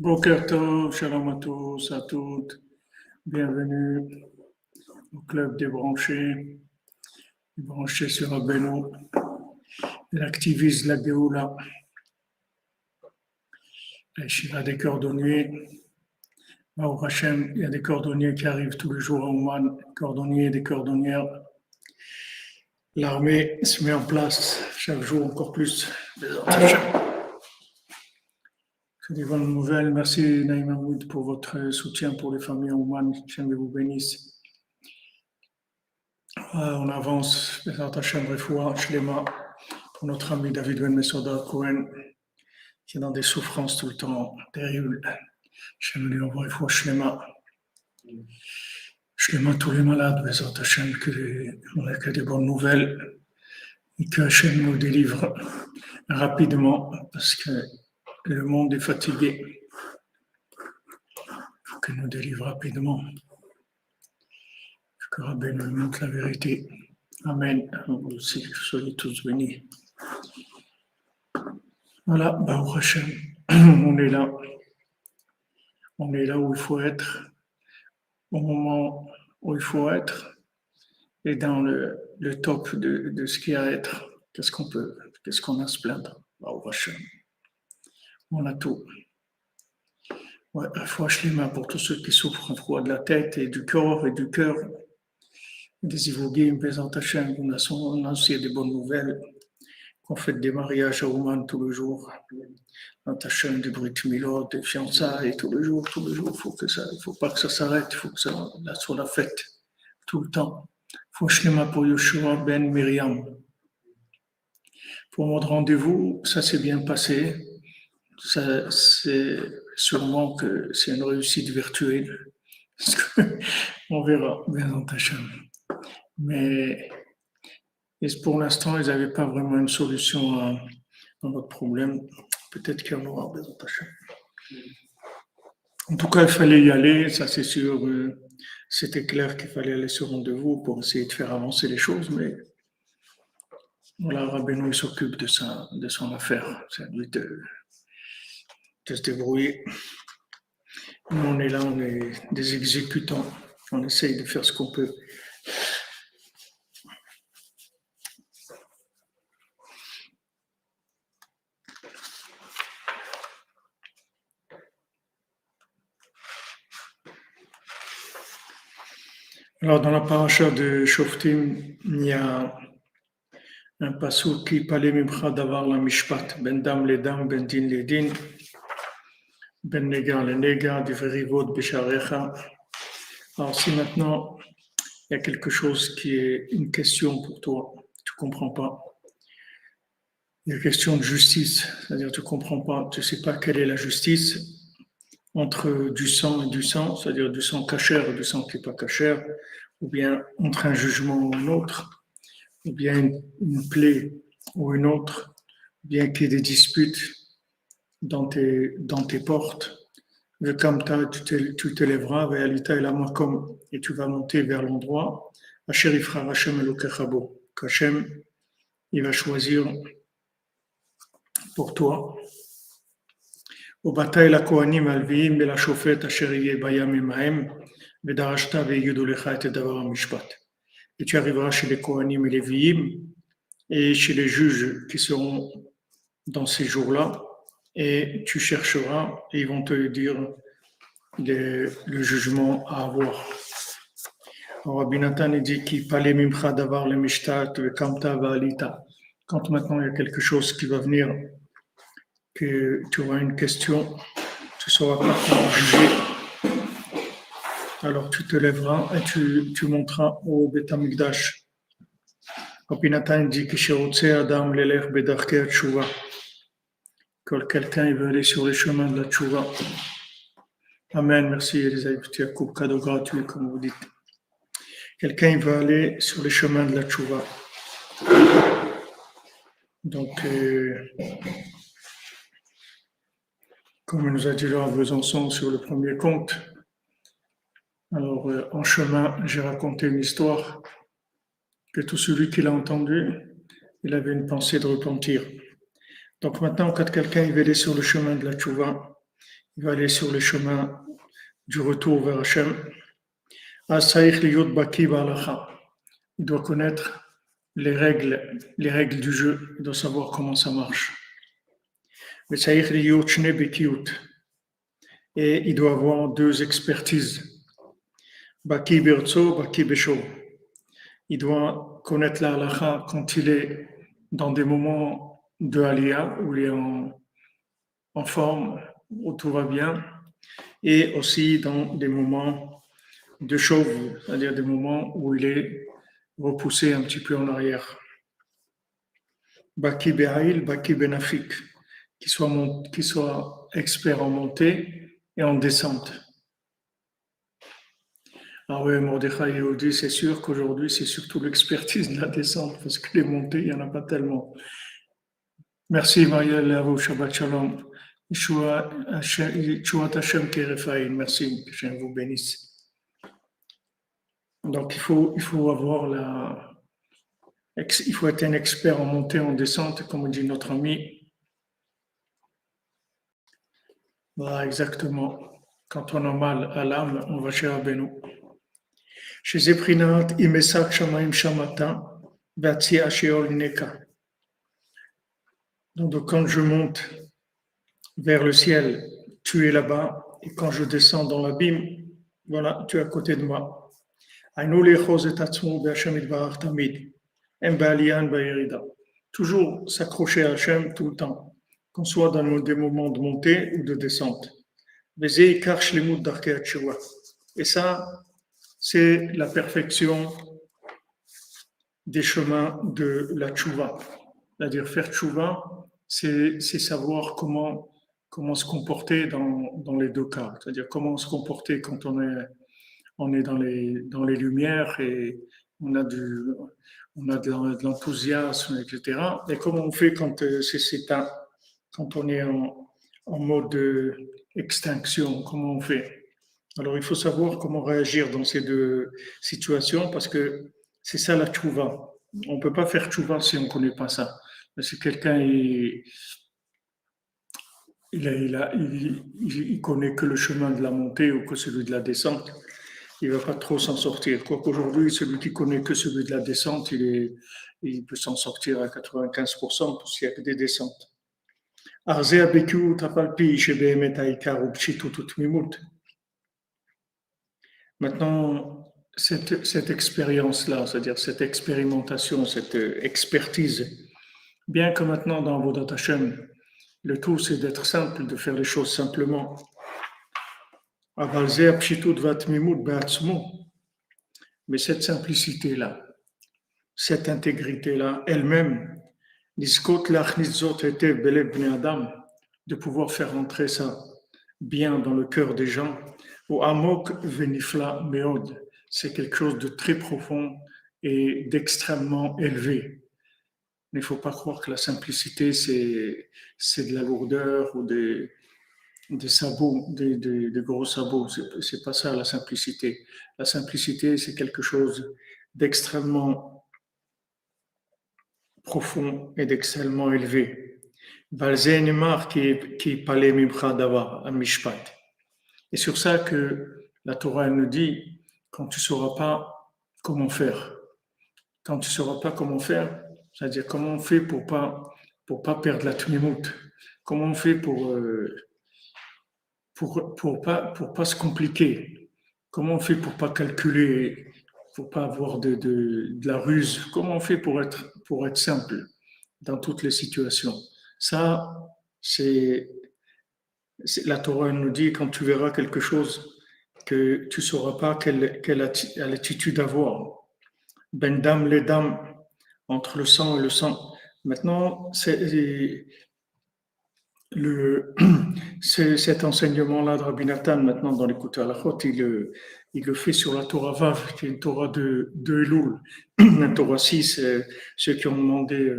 Boker Tov, Shalom à tous, à toutes. Bienvenue au club des branchés sur Rabbeinu, l'activiste de la Géoula, la Shiva des cordonniers. Au Hachem, il y a des cordonniers qui arrivent tous les jours à Ouman, cordonniers et des cordonnières. L'armée se met en place chaque jour encore plus. C'est des bonnes nouvelles. Merci Naïm Hamoud pour votre soutien pour les familles à Ouman. Hachem vous bénisse. On avance, Bezrat Hashem Refoua, Shlema, pour notre ami David Ben Mesoda Cohen, qui est dans des souffrances tout le temps terribles. Hashem lui envoie Refoua, Shlema. Shlema tous les malades, Bezrat Hashem, on n'a que des bonnes nouvelles, et que Hashem nous délivre rapidement, parce que le monde est fatigué. Il faut qu'il nous délivre rapidement. Que Rabbi nous montre la vérité. Amen. Vous aussi, soyez tous bénis. Voilà, Baruch Hashem, on est là. On est là où il faut être, au moment où il faut être, et dans le top de ce qu'il y a à être. Qu'est-ce qu'on a à se plaindre? Baruch Hashem. On a tout. Ouais, Refoua Shlema pour tous ceux qui souffrent en froid de la tête et du corps et du cœur. Des Ivoguim, Bezrat Hashem, on a aussi des bonnes nouvelles, qu'on fait des mariages à Ouman tous les jours, Hashem, des Brit Milot, des fiançailles, tous les jours, il faut pas que ça s'arrête, il faut que ça soit la fête, tout le temps. Faut Shlema pour Yoshua Ben Miriam. Pour votre rendez-vous, ça s'est bien passé, ça, c'est sûrement que c'est une réussite virtuelle, on verra, Bezrat Hashem. Mais pour l'instant, ils n'avaient pas vraiment une solution à notre problème. Peut-être qu'il y en aura besoin. En tout cas, il fallait y aller, ça c'est sûr. C'était clair qu'il fallait aller sur rendez-vous pour essayer de faire avancer les choses, mais voilà, Rabbeinu il s'occupe de son affaire. C'est à lui de se débrouiller. Nous, on est là, on est des exécutants. On essaye de faire ce qu'on peut. Alors, dans la paracha de Shoftim, il y a un passouk qui parlait mimcha davar la mishpat, ben dam le dam, ben din le din, ben nega le nega, divrivot besharecha. Alors, si maintenant il y a quelque chose qui est une question pour toi, tu ne comprends pas, il y a une question de justice, c'est-à-dire tu ne comprends pas, tu ne sais pas quelle est la justice entre du sang et du sang, c'est-à-dire du sang cachère et du sang qui n'est pas cachère, ou bien entre un jugement ou un autre, ou bien une plaie ou une autre, ou bien qu'il y ait des disputes dans tes portes. Le kamta, tu te lèveras, et tu vas monter vers l'endroit, qu'Hachem, il va choisir pour toi. Au bataille la kohanim alviim et la chauffette asheriye bayam emahem vedarashta veyidulecha et davar mishpat. Et tu arriveras chez les kohanim et les viim et chez les juges qui seront dans ces jours-là et tu chercheras et ils vont te dire le jugement à avoir. Rabbi Nathan dit qu'il parlait mimcha davar le mishtat vekamta va'alita. Quand maintenant il y a quelque chose qui va venir, que tu auras une question, tu ne sauras pas comment juger. Alors tu te lèveras et tu monteras au Beth Amikdash. Rabbi Nathan dit que Adam l'elech bedarkei tshuva. Quand quelqu'un il veut aller sur les chemins de la tshuva. Amen, merci Elisabeth, tu as coupe cadeau gratuit comme vous dites. Quelqu'un il veut aller sur les chemins de la tshuva. Donc, comme nous a dit là à Besançon sur le premier compte, alors en chemin, j'ai raconté une histoire que tout celui qui l'a entendu, il avait une pensée de repentir. Donc maintenant, quand quelqu'un il veut aller sur le chemin de la tchouva, il va aller sur le chemin du retour vers Hachem. Asaïch liyot baki ba'alacha. Il doit connaître les règles du jeu, il doit savoir comment ça marche. Vesaïch liyot shne bekiyut. Et il doit avoir deux expertises. Baki bertso, baki besho. Il doit connaître la halakha quand il est dans des moments de aliyah, où il est en forme, où tout va bien, et aussi dans des moments de chauve, c'est-à-dire des moments où il est repoussé un petit peu en arrière. Baki Behaïl, Baki Benafik, qui soit expert en montée et en descente. Ah oui, Mordechai Yehudi, c'est sûr qu'aujourd'hui, c'est surtout l'expertise de la descente, parce que les montées, il n'y en a pas tellement. Merci, Marielle, à vous, Shabbat Shalom. Yeshua Hashem Kerefaïn, merci, que Dieu vous bénisse. Donc, il faut être un expert en montée, en descente, comme dit notre ami. Voilà, exactement. Quand on a mal à l'âme, on va chez Rabbeinu. Chez Zeprinat, Imesak Shamaim Shamata, Vatsi Asheol Neka. Donc, quand je monte vers le ciel, tu es là-bas, et quand je descends dans l'abîme, voilà, tu es à côté de moi. Toujours s'accrocher à Hachem tout le temps, qu'on soit dans des moments de montée ou de descente. Et ça, c'est la perfection des chemins de la tchouva. C'est-à-dire faire tchouva, c'est savoir comment se comporter dans les deux cas. C'est-à-dire comment se comporter quand on est dans les lumières et on a de l'enthousiasme, etc. Et comment on fait quand c'est éteint, quand on est en mode extinction, comment on fait? Alors il faut savoir comment réagir dans ces deux situations parce que c'est ça la tchouva. On ne peut pas faire tchouva si on ne connaît pas ça. Si quelqu'un il connaît que le chemin de la montée ou que celui de la descente, il ne va pas trop s'en sortir. Quoique aujourd'hui, celui qui connaît que celui de la descente, il peut s'en sortir à 95% parce qu'il n'y a que des descentes. Maintenant, cette expérience-là, c'est-à-dire cette expérimentation, cette expertise, bien que maintenant dans Avodat Hashem, le tout c'est d'être simple, de faire les choses simplement. Mais cette simplicité-là, cette intégrité-là, elle-même, de pouvoir faire rentrer ça bien dans le cœur des gens, ou amok venifla meod, c'est quelque chose de très profond et d'extrêmement élevé. Il ne faut pas croire que la simplicité, c'est de la lourdeur ou des sabots, des gros sabots. C'est pas ça la simplicité. La simplicité, c'est quelque chose d'extrêmement profond et d'extrêmement élevé. Balzénemar qui parlait mimcha davar, un mishpat. Et sur ça que la Torah elle nous dit, quand tu ne sauras pas comment faire, quand tu ne sauras pas comment faire, c'est-à-dire comment on fait pour pas perdre la tmimout, comment on fait pour pas se compliquer, comment on fait pour pas calculer, pour pas avoir de la ruse, comment on fait pour être simple dans toutes les situations. Ça, la Torah nous dit quand tu verras quelque chose que tu sauras pas quelle attitude avoir. Ben dam les dames, entre le sang et le sang. Maintenant, cet enseignement-là de Rabbi Nathan, maintenant dans l'écoute à la Chot, il le fait sur la Torah Vav, qui est une Torah de Elul. La Torah 6, ceux qui ont demandé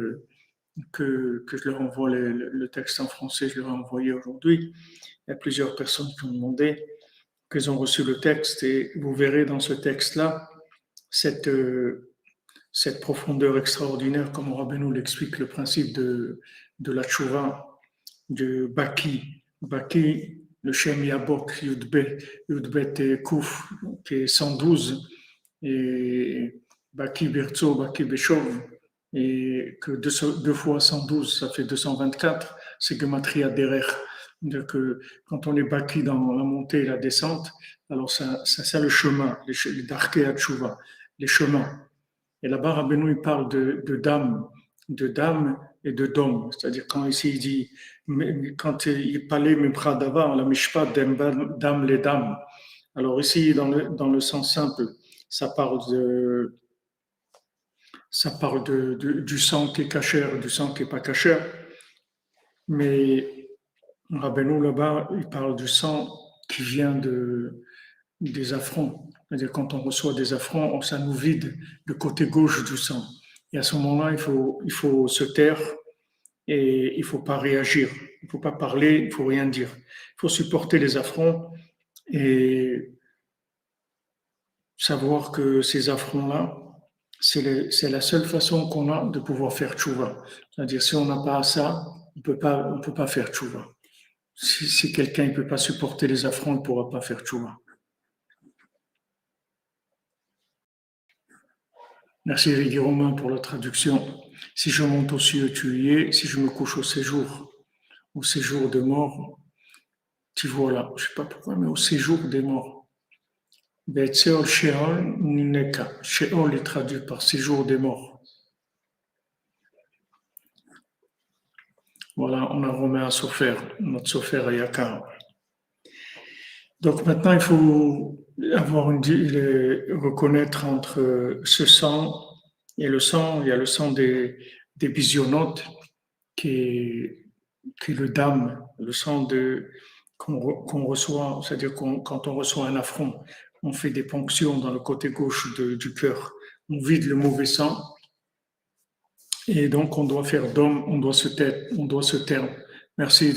que je leur envoie le texte en français, je leur ai envoyé aujourd'hui. Il y a plusieurs personnes qui ont demandé, qu'ils ont reçu le texte, et vous verrez dans ce texte-là cette profondeur extraordinaire, comme Rabbeinu l'explique, le principe de la tchouva, de Baki. Baki, le Shem Yabok Yudbet et Kouf, qui est 112, et Baki Birzo, Baki Beshov, et que deux fois 112, ça fait 224, c'est Gematria Derer. Donc, quand on est Baki dans la montée et la descente, alors ça c'est le chemin, les Darkei Hatshuva, les chemins. Et là-bas, Rabbeinu, il parle de dame et de dom. C'est-à-dire, quand ici, il dit, quand il parlait, Mibra Davar, la Mishpat, dame les dames. Alors ici, dans le sens simple, ça parle du sang qui est cachère, du sang qui n'est pas cachère. Mais Rabbeinu, là-bas, il parle du sang qui vient des affronts. C'est-à-dire, quand on reçoit des affronts, ça nous vide le côté gauche du sang. Et à ce moment-là, il faut se taire et il ne faut pas réagir. Il ne faut pas parler, il ne faut rien dire. Il faut supporter les affronts et savoir que ces affronts-là, c'est la seule façon qu'on a de pouvoir faire tchouva. C'est-à-dire, si on n'a pas ça, on ne peut pas faire tchouva. Si quelqu'un ne peut pas supporter les affronts, il ne pourra pas faire tchouva. Merci Régis Romain pour la traduction. Si je monte aux cieux, tu y es. Si je me couche au séjour de mort, tu vois là. Je ne sais pas pourquoi, mais au séjour des morts. Betseol Sheol Nineka. Sheol est traduit par séjour des morts. Voilà, on a remis à Sofer, notre Sofer à Yakar. Donc maintenant, il faut reconnaître entre ce sang et le sang. Il y a le sang des bisionotes qui est le dam, le sang qu'on reçoit, c'est-à-dire quand on reçoit un affront, on fait des ponctions dans le côté gauche du cœur, on vide le mauvais sang, et donc on doit faire d'homme, on doit se taire. Merci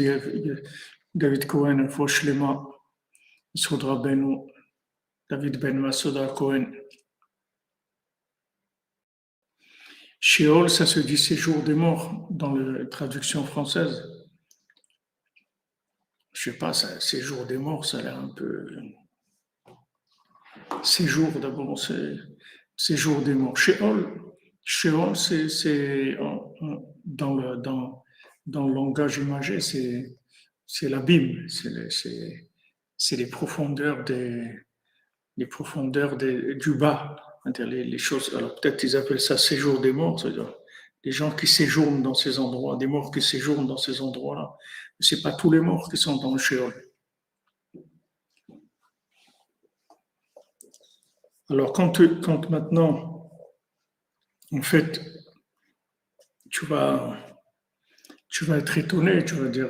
David Cohen, Foshlema, Soudra Beno, David Ben Masoda Cohen. Sheol, ça se dit séjour des morts dans la traduction française. Je sais pas, séjour des morts, ça a l'air un peu. Séjour d'abord, c'est séjour des morts. Sheol, c'est dans le langage imagé, c'est l'abîme, c'est les profondeurs du bas. Les choses. Alors peut-être ils appellent ça séjour des morts, c'est-à-dire les gens qui séjournent dans ces endroits, des morts qui séjournent dans ces endroits-là. C'est pas tous les morts qui sont dans le Sheol. Alors, quand maintenant, en fait, tu vas être étonné, tu vas dire,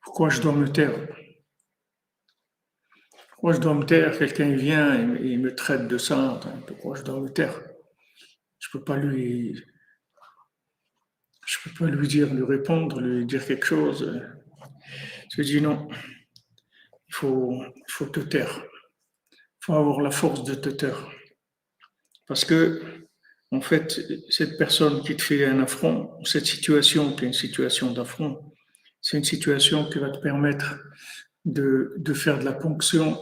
pourquoi je dois me taire? Pourquoi je dois me taire? Quelqu'un vient et il me traite de ça, pourquoi je dois me taire? Je peux pas lui répondre, lui dire quelque chose. Je dis non, il faut te taire. Il faut avoir la force de te taire. Parce que, en fait, cette personne qui te fait un affront, cette situation qui est une situation d'affront, c'est une situation qui va te permettre de faire de la ponction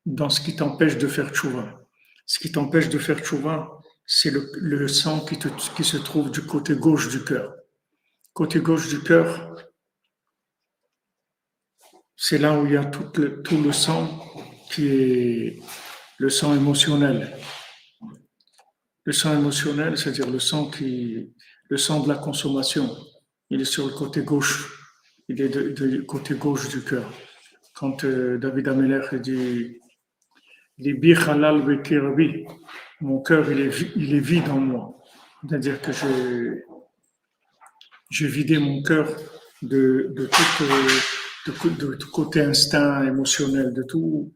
dans ce qui t'empêche de faire tchouva. Ce qui t'empêche de faire tchouva, c'est le sang qui se trouve du côté gauche du cœur. Côté gauche du cœur, c'est là où il y a tout le sang qui est le sang émotionnel. Le sang émotionnel, c'est-à-dire le sang de la consommation, il est sur le côté gauche. Il est du côté gauche du cœur. Quand David Ameller dit Libi halal vekirabi, mon cœur il est vide en moi. C'est-à-dire que j'ai vidé mon cœur de tout côté instinct émotionnel, de tout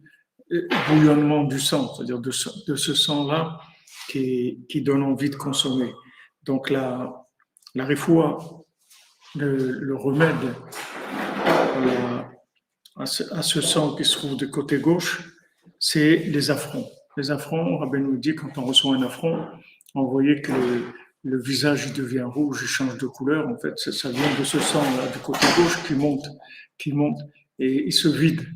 bouillonnement du sang, c'est-à-dire de ce sang-là qui donne envie de consommer. Donc la réfoua, le remède à ce sang qui se trouve du côté gauche, c'est les affronts. Les affronts, Rabbi nous dit, quand on reçoit un affront, on voyait que le visage devient rouge, il change de couleur. En fait, ça vient de ce sang-là, du côté gauche, qui monte et il se vide.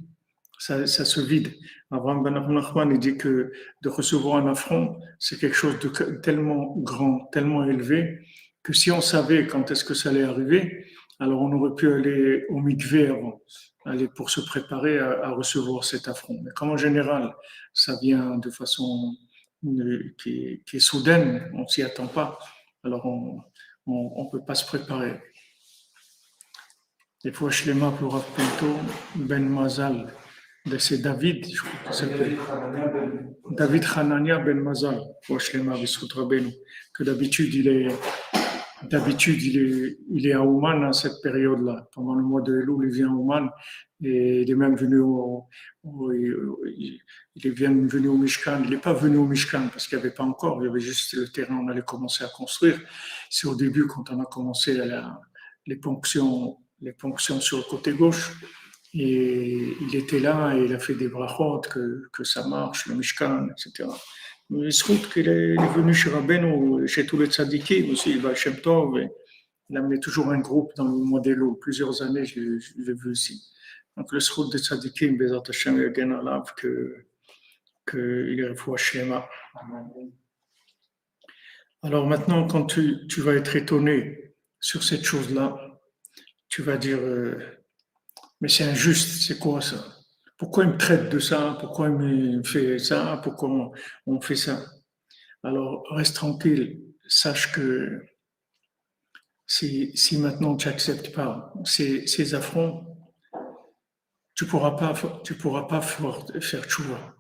Ça se vide. Abraham Ben Nachman, il dit que de recevoir un affront, c'est quelque chose de tellement grand, tellement élevé, que si on savait quand est-ce que ça allait arriver, alors on aurait pu aller au mikvé avant, aller pour se préparer à recevoir cet affront. Mais comme en général, ça vient de façon qui est soudaine, on s'y attend pas, alors on peut pas se préparer. Des fois, Shlema pour Rav Pinto, Ben Mazal, c'est David, je crois qu'il s'appelle. David Hanania Ben Mazal, pour Shlema B'Sut Rabbeinu, que d'habitude, il est à Ouman à cette période-là. Pendant le mois de Elul, il vient à Ouman et il est même venu il est bien venu au Mishkan. Il n'est pas venu au Mishkan parce qu'il n'y avait pas encore, il y avait juste le terrain, on allait commencer à construire. C'est au début, quand on a commencé les ponctions sur le côté gauche. Et il était là et il a fait des brachot, que ça marche, le Mishkan, etc. Mais il se trouve qu'il est venu chez Rabbeinu, chez tous les tzadikim aussi, il va Shem Tov, et il amenait toujours un groupe dans le modèle, plusieurs années, je l'ai vu ici. Donc le srout des tzadikim, Bezat Hashem, Yagen Alav, qu'il est fou Shema. Alors maintenant, quand tu vas être étonné sur cette chose-là, tu vas dire, mais c'est injuste, c'est quoi ça? Pourquoi il me traite de ça? Pourquoi il me fait ça? Pourquoi on fait ça? Alors reste tranquille, sache que si maintenant tu n'acceptes pas ces affronts, tu pourras pas faire tchouva.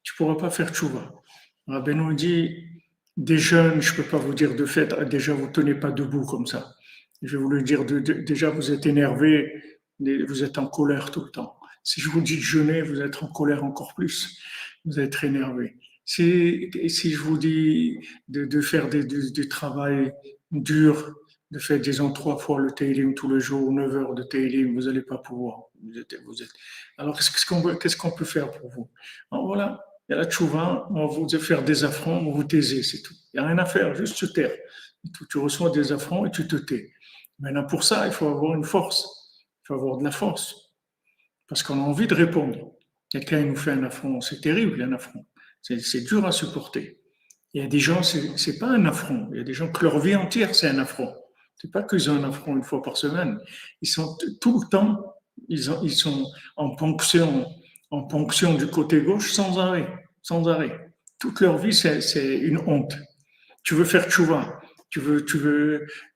Tu pourras pas faire tchouva. Rabbeinu dit, des jeunes, je peux pas vous dire de fait, déjà vous tenez pas debout comme ça. Je vais vous le dire, déjà vous êtes énervé, vous êtes en colère tout le temps. Si je vous dis de jeûner, vous êtes en colère encore plus. Vous êtes énervé. Si je vous dis de faire du travail dur, de faire, disons, 3 fois le Teilim tous les jours, 9 heures de Teilim, vous n'allez pas pouvoir. Alors, qu'est-ce qu'on peut faire pour vous? Alors, voilà, il y a la tchouva, on va vous faire des affronts, on va vous taiser, c'est tout. Il n'y a rien à faire, juste se taire. Tu reçois des affronts et tu te tais. Maintenant, pour ça, il faut avoir une force. Il faut avoir de la force. Parce qu'on a envie de répondre. Quelqu'un nous fait un affront, c'est terrible un affront. C'est dur à supporter. Il y a des gens, c'est pas un affront. Il y a des gens que leur vie entière, c'est un affront. C'est pas qu'ils ont un affront une fois par semaine. Ils sont tout le temps, ils sont en ponction du côté gauche sans arrêt, sans arrêt. Toute leur vie, c'est une honte. Tu veux faire tchouva, tu veux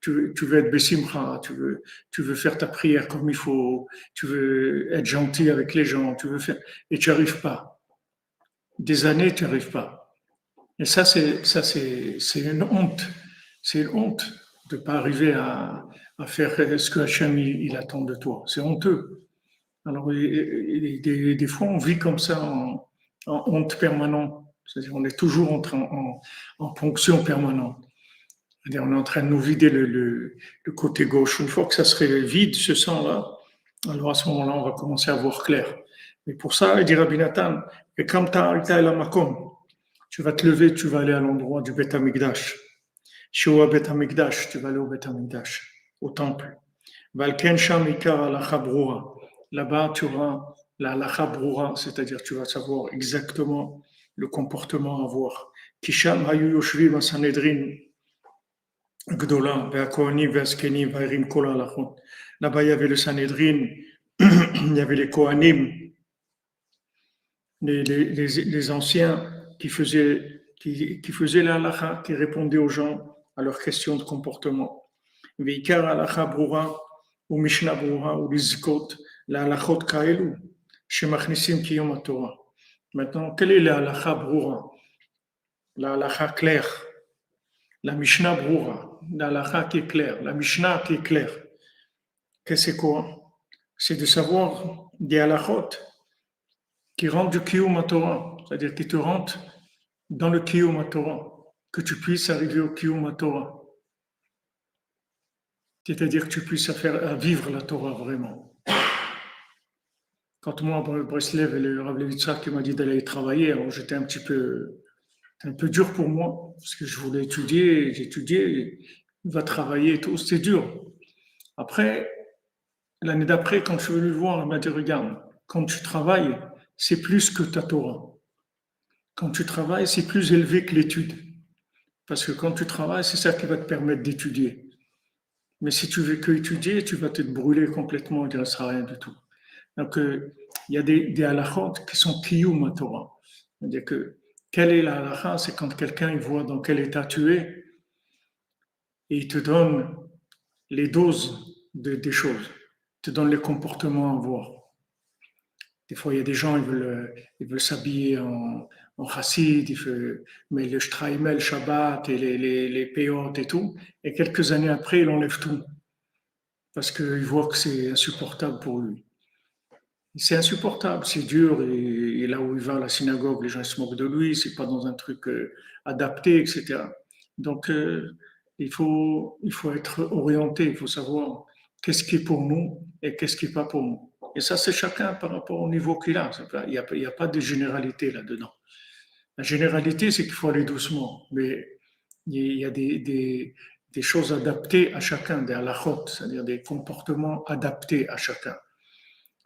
être bessimcha, tu veux faire ta prière comme il faut, tu veux être gentil avec les gens, et tu n'y arrives pas. Des années, tu n'y arrives pas. Et ça, c'est une honte. C'est une honte de ne pas arriver à faire ce que Hachem il attend de toi. C'est honteux. Alors, des fois, on vit comme ça en honte permanente. C'est-à-dire, on est toujours en ponction permanente. C'est-à-dire, on est en train de nous vider le côté gauche. Une fois que ça serait vide, ce sang-là, alors à ce moment-là, on va commencer à voir clair. Mais pour ça, il dit Rabbi Nathan, et quand tu as la makom, tu vas te lever, tu vas aller à l'endroit du Beth Amikdash. Shewa Beth Amikdash, tu vas aller au Beth Amikdash, au temple. Valken Sham Ikar Alacha Broura. Là-bas, tu auras la Alacha Broura, c'est-à-dire tu vas savoir exactement le comportement à avoir. Kisham Hayu Yoshvim Sanhedrin Gdola, Ve'akohanim Ve'askenim Ve'erim Kol Alachot. Là-bas, il y avait le Sanhedrin, il y avait les Kohanim, les anciens qui faisaient la halakha, qui répondaient aux gens à leurs questions de comportement. Veikar halakha brura ou Mishnah brura ou Lizkot, la halachot kaelu, shemachnisim kiyom Torah. Maintenant, quelle est la halakha brura? La halakha claire. La Mishnah brura, la halakha qui est claire, la Mishnah qui est claire. Qu'est-ce que c'est quoi? C'est de savoir des halachot qui rentrent du Kiyum Torah, c'est-à-dire qui te rentrent dans le Kiyum Torah, que tu puisses arriver au Kiyum Torah. C'est-à-dire que tu puisses à vivre la Torah vraiment. Quand moi, à Breslev, et le Rav Levitsa qui m'a dit d'aller travailler, alors j'étais un peu dur pour moi, parce que je voulais étudier, j'étudiais, il va travailler et tout, c'était dur. Après, L'année d'après, quand je suis venu le voir, il m'a dit, regarde, quand tu travailles, c'est plus que ta Torah. Quand tu travailles, c'est plus élevé que l'étude. Parce que quand tu travailles, c'est ça qui va te permettre d'étudier. Mais si tu veux que étudier, tu vas te brûler complètement, il ne restera rien du tout. Donc, il y a des halakhot qui sont kiyum à Torah. C'est-à-dire que, quelle est la halakha? C'est quand quelqu'un il voit dans quel état tu es et il te donne les doses des choses, il te donne les comportements à voir. Des fois, il y a des gens, ils veulent s'habiller en chassid, mais le shtraimel, Shabbat et les péotes et tout. Et quelques années après, il enlève tout parce qu'il voit que c'est insupportable pour lui. C'est insupportable, c'est dur. Et là où il va à la synagogue, les gens se moquent de lui, c'est pas dans un truc adapté, etc. Donc, il faut être orienté, il faut savoir qu'est-ce qui est pour nous et qu'est-ce qui n'est pas pour nous. Et ça, c'est chacun par rapport au niveau qu'il a. Il y a pas de généralité là-dedans. La généralité, c'est qu'il faut aller doucement, mais il y a des choses adaptées à chacun, des halachot, c'est-à-dire des comportements adaptés à chacun.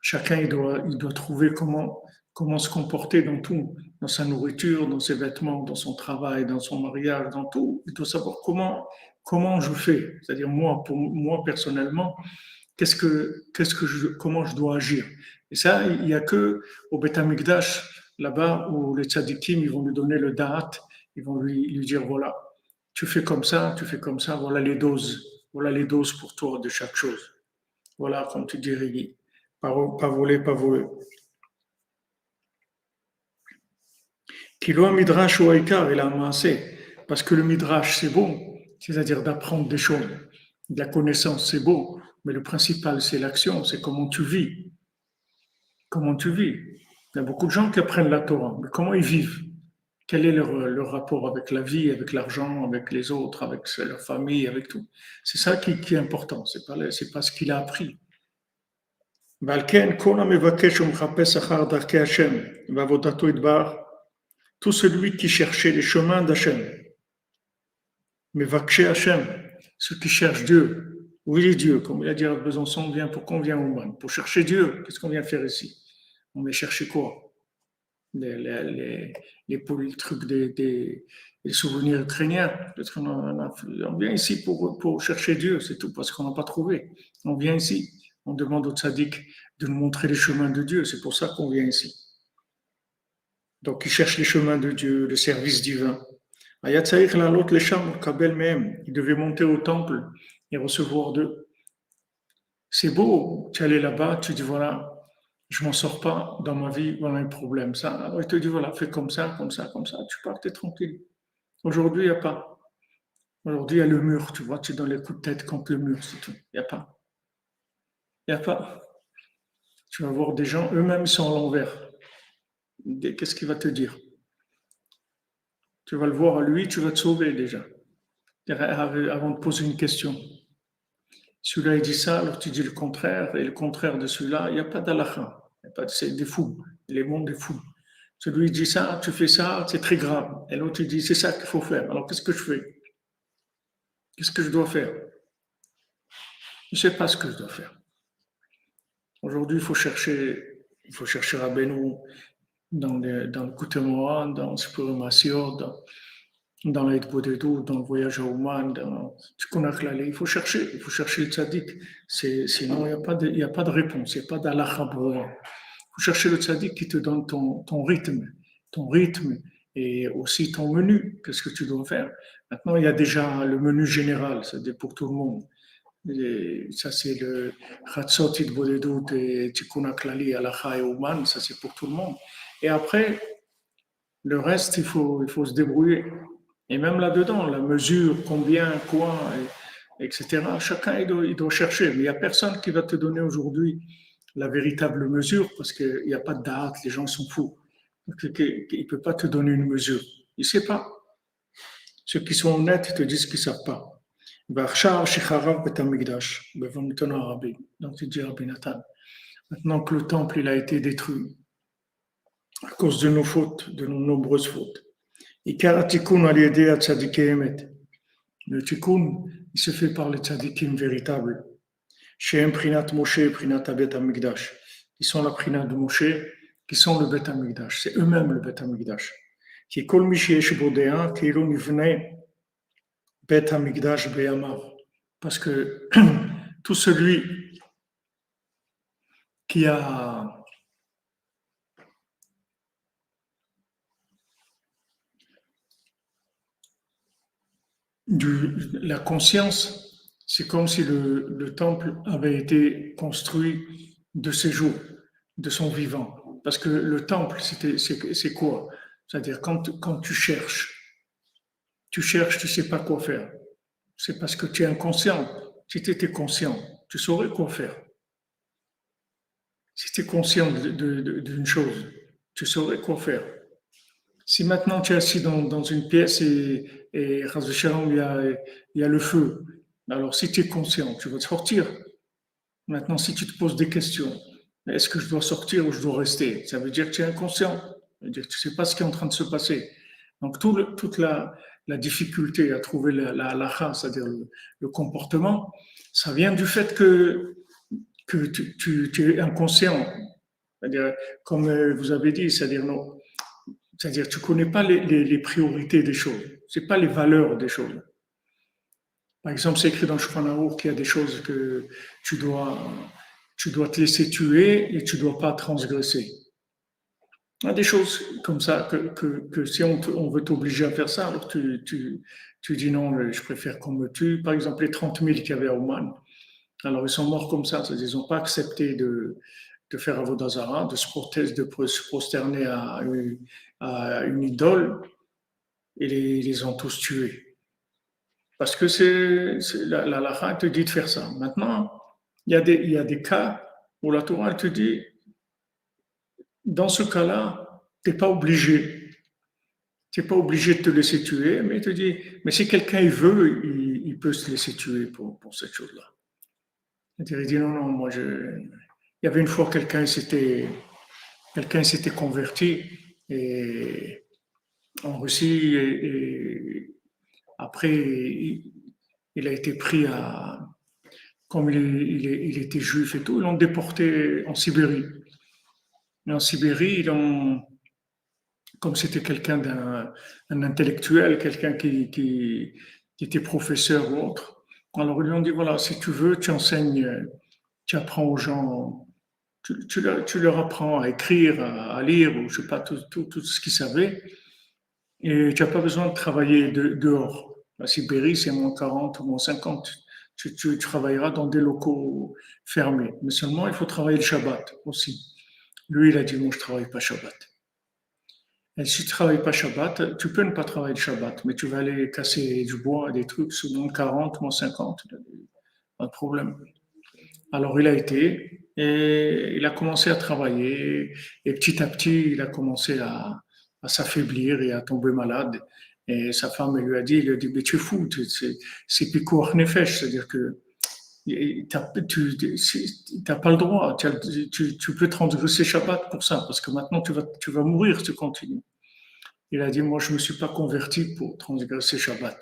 Chacun, il doit trouver comment se comporter dans tout, dans sa nourriture, dans ses vêtements, dans son travail, dans son mariage, dans tout. Il doit savoir comment je fais. C'est-à-dire, moi, pour moi, personnellement, comment je dois agir. Et ça, il n'y a que au Beth Amikdash, là-bas, où les tzadikim, ils vont lui donner le da'at, ils vont lui dire, voilà, tu fais comme ça, voilà les doses pour toi de chaque chose. Voilà, comme tu dis, Régui. Pas voler, pas voler. Kilo midrash ou aikar, il a amassé. Parce que le midrash, c'est beau, c'est-à-dire d'apprendre des choses. De la connaissance, c'est beau. Mais le principal, c'est l'action, c'est comment tu vis. Comment tu vis. Il y a beaucoup de gens qui apprennent la Torah, mais comment ils vivent? Quel est leur rapport avec la vie, avec l'argent, avec les autres, avec leur famille, avec tout? C'est ça qui est important, c'est pas ce qu'il a appris. ועל כן, כל המבקש ומחפש אחר דרכי השם ועבודתו יתברך, tout celui qui cherchait les chemins d'Hachem, מבקשי Hachem, ceux qui cherchent Dieu, où il est Dieu, comme il a dit à Besançon, on vient pour qu'on vient au monde, pour chercher Dieu, qu'est-ce qu'on vient faire ici? On vient chercher quoi? Les trucs des souvenirs ukrainiens. On vient ici pour chercher Dieu, c'est tout, parce qu'on n'a pas trouvé. On vient ici, on demande au tzaddik de nous montrer les chemins de Dieu, c'est pour ça qu'on vient ici. Donc, il cherche les chemins de Dieu, le service divin. Il devait monter au temple et recevoir d'eux. C'est beau, tu es allé là-bas, tu dis voilà, je m'en sors pas dans ma vie, voilà un problème. Ça, alors il te dit voilà, fais comme ça, comme ça, comme ça, tu pars, tu es tranquille. Aujourd'hui, il n'y a pas. Aujourd'hui, il y a le mur, tu vois, tu es dans les coups de tête contre le mur, c'est tout. Il n'y a pas. Il n'y a pas. Tu vas voir des gens, eux-mêmes, ils sont à l'envers. Qu'est-ce qu'il va te dire? Tu vas le voir à lui, tu vas te sauver déjà. Avant de poser une question. Celui-là, il dit ça, alors tu dis le contraire, et le contraire de celui-là, il n'y a pas d'alakha. C'est des fous, les mondes des fous. Celui dit ça, tu fais ça, c'est très grave. Et l'autre, il dit, c'est ça qu'il faut faire. Alors, qu'est-ce que je fais? Qu'est-ce que je dois faire? Je ne sais pas ce que je dois faire. Aujourd'hui, il faut chercher Rabbeinu dans le Kutemoran, dans le Spurim dans l'aide Bodedou, dans le voyage à Oman, dans Tikunaklali. Il faut chercher le tzaddik. Sinon, il n'y a pas de réponse, il n'y a pas d'alakha broa. Il faut chercher le tzaddik qui te donne ton rythme et aussi ton menu. Qu'est-ce que tu dois faire? Maintenant, il y a déjà le menu général, c'est pour tout le monde. Et ça, c'est le Chatzot Bodedou et Tikunaklali, Alakha et Oman, ça c'est pour tout le monde. Et après, le reste, il faut se débrouiller. Et même là-dedans, la mesure, combien, quoi, etc. Chacun, il doit chercher. Mais il n'y a personne qui va te donner aujourd'hui la véritable mesure parce qu'il n'y a pas de date, les gens sont fous. Il ne peut pas te donner une mesure. Il ne sait pas. Ceux qui sont honnêtes te disent qu'ils ne savent pas. Donc il dit Rabbi Nathan, maintenant que le temple il a été détruit à cause de nos fautes, de nos nombreuses fautes, le tikkun, il se fait par les tzadikim véritables. Chez Prinat Moshe et Prinat Bet Amigdash. Ils sont la Prinat de Moshe, qui sont le Bet Amigdash. C'est eux-mêmes le Bet Amigdash. Qui est Kol Mishesh Bodéa, qui est venait Bet Amigdash Beyamav. Parce que tout celui qui a la conscience, c'est comme si le temple avait été construit de ses jours, de son vivant. Parce que le temple, c'est quoi? C'est-à-dire quand tu cherches, tu sais pas quoi faire. C'est parce que tu es inconscient. Si tu étais conscient, tu saurais quoi faire. Si tu es conscient d'une chose, tu saurais quoi faire. Si maintenant tu es assis dans une pièce et il y a le feu, alors si tu es conscient, tu vas te sortir. Maintenant, si tu te poses des questions, est-ce que je dois sortir ou je dois rester? Ça veut dire que tu es inconscient. Ça veut dire que tu ne sais pas ce qui est en train de se passer. Donc, toute la difficulté à trouver la halakha, c'est-à-dire le comportement, ça vient du fait que tu es inconscient. C'est-à-dire, comme vous avez dit, c'est-à-dire non. C'est-à-dire, tu ne connais pas les priorités des choses. Ce n'est pas les valeurs des choses. Par exemple, c'est écrit dans le Shulchan Aruch qu'il y a des choses que tu dois, tu dois te laisser tuer et tu ne dois pas transgresser. Il y a des choses comme ça que si on veut t'obliger à faire ça, alors tu dis non, je préfère qu'on me tue. Par exemple, les 30 000 qu'il y avait à Oman, alors ils sont morts comme ça. Ils n'ont pas accepté de faire Avodah Zarah, de se prosterner à une idole et les ont tous tués. Parce que la halakha te dit de faire ça. Maintenant, il y a des cas où la Torah elle te dit, dans ce cas-là, tu n'es pas obligé. Tu n'es pas obligé de te laisser tuer, mais il te dit, mais si quelqu'un il veut, il peut se laisser tuer pour cette chose-là. Il dit, non, non, il y avait une fois quelqu'un s'était converti et en Russie et après il a été pris comme il était juif et tout, ils l'ont déporté en Sibérie. Et en Sibérie, comme c'était quelqu'un d'un intellectuel, quelqu'un qui était professeur ou autre, alors ils lui ont dit, voilà, si tu veux, tu enseignes, tu apprends aux gens, tu leur apprends à écrire, à lire, ou je sais pas, tout ce qu'ils savaient, et tu n'as pas besoin de travailler dehors. La Sibérie, c'est moins 40 ou moins 50. Tu travailleras dans des locaux fermés. Mais seulement, il faut travailler le Shabbat aussi. Lui, il a dit, moi, je ne travaille pas Shabbat. Et si tu ne travailles pas Shabbat, tu peux ne pas travailler le Shabbat, mais tu vas aller casser du bois, des trucs sous moins 40, moins 50, pas de problème. Alors il a été, et il a commencé à travailler, et petit à petit, il a commencé à s'affaiblir et à tomber malade. Et sa femme elle lui a dit, mais tu es fou, c'est pikuach nefesh, c'est-à-dire que tu n'as pas le droit, tu peux transgresser Shabbat pour ça, parce que maintenant tu vas mourir si tu continues. Il a dit, moi, je ne me suis pas converti pour transgresser Shabbat.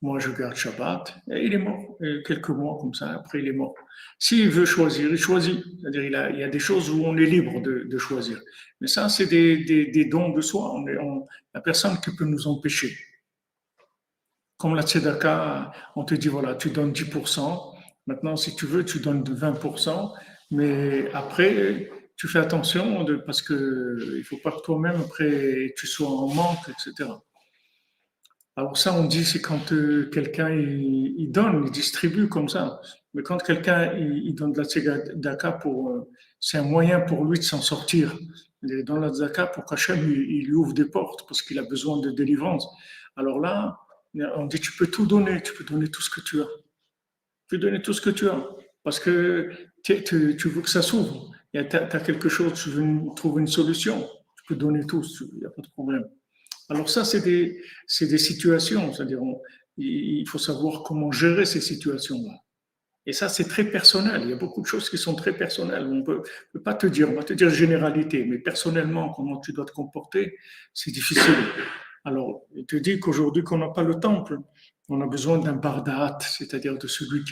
Moi, je garde Shabbat. Et il est mort. Et quelques mois comme ça, après, il est mort. S'il veut choisir, il choisit. C'est-à-dire, il y a des choses où on est libre de choisir. Mais ça, c'est des dons de soi. Il n'y a personne qui peut nous empêcher. Comme la tzedaka, on te dit, voilà, tu donnes 10%. Maintenant, si tu veux, tu donnes 20%. Mais après, tu fais attention parce que il ne faut pas que toi-même, après, tu sois en manque, etc. Alors ça, on dit, c'est quand quelqu'un, il donne, il distribue comme ça. Mais quand quelqu'un, il donne de la tzedaka c'est un moyen pour lui de s'en sortir. Il donne la tzedaka pour qu'Hachem, il lui ouvre des portes parce qu'il a besoin de délivrance. Alors là, on dit, tu peux tout donner, tu peux donner tout ce que tu as. Tu peux donner tout ce que tu as. Parce que tu veux que ça s'ouvre. Tu as quelque chose, tu veux trouver une solution. Tu peux donner tout, il n'y a pas de problème. Alors ça, c'est des situations. C'est-à-dire, il faut savoir comment gérer ces situations-là. Et ça, c'est très personnel. Il y a beaucoup de choses qui sont très personnelles. On peut pas te dire, on va te dire généralité, mais personnellement, comment tu dois te comporter, c'est difficile. Alors, il te dit qu'aujourd'hui, qu'on n'a pas le temple, on a besoin d'un bardaat, c'est-à-dire de celui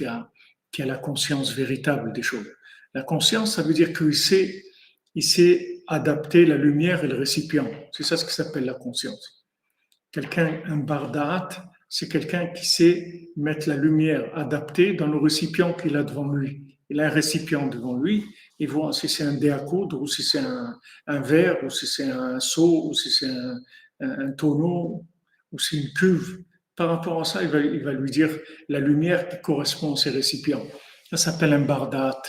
qui a la conscience véritable des choses. La conscience, ça veut dire qu'il sait adapter la lumière et le récipient. C'est ça ce qui s'appelle la conscience. Quelqu'un, un bardaat, c'est quelqu'un qui sait mettre la lumière adaptée dans le récipient qu'il a devant lui. Il a un récipient devant lui, il voit si c'est un dé à coudre, ou si c'est un verre, ou si c'est un seau, ou si c'est un tonneau, ou si c'est une cuve. Par rapport à ça, il va lui dire la lumière qui correspond à ces récipients. Ça s'appelle un bardaat.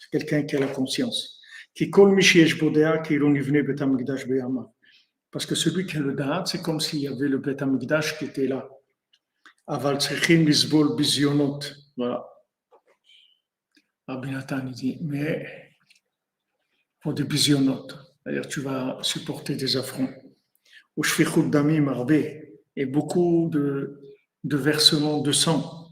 C'est quelqu'un qui a la conscience. Qui kol mishiesh bodea qui l'onivne betamikdash beyama. Parce que celui qui a le da'at, c'est comme s'il y avait le Beth Amikdash qui était là. Aval tzrichim lisbol bizyonot. Voilà. Rabbi Nathan, il dit, mais pour des bizyonot, c'est-à-dire tu vas supporter des affronts. Ou shfichut damim arbe, et beaucoup de versements de sang.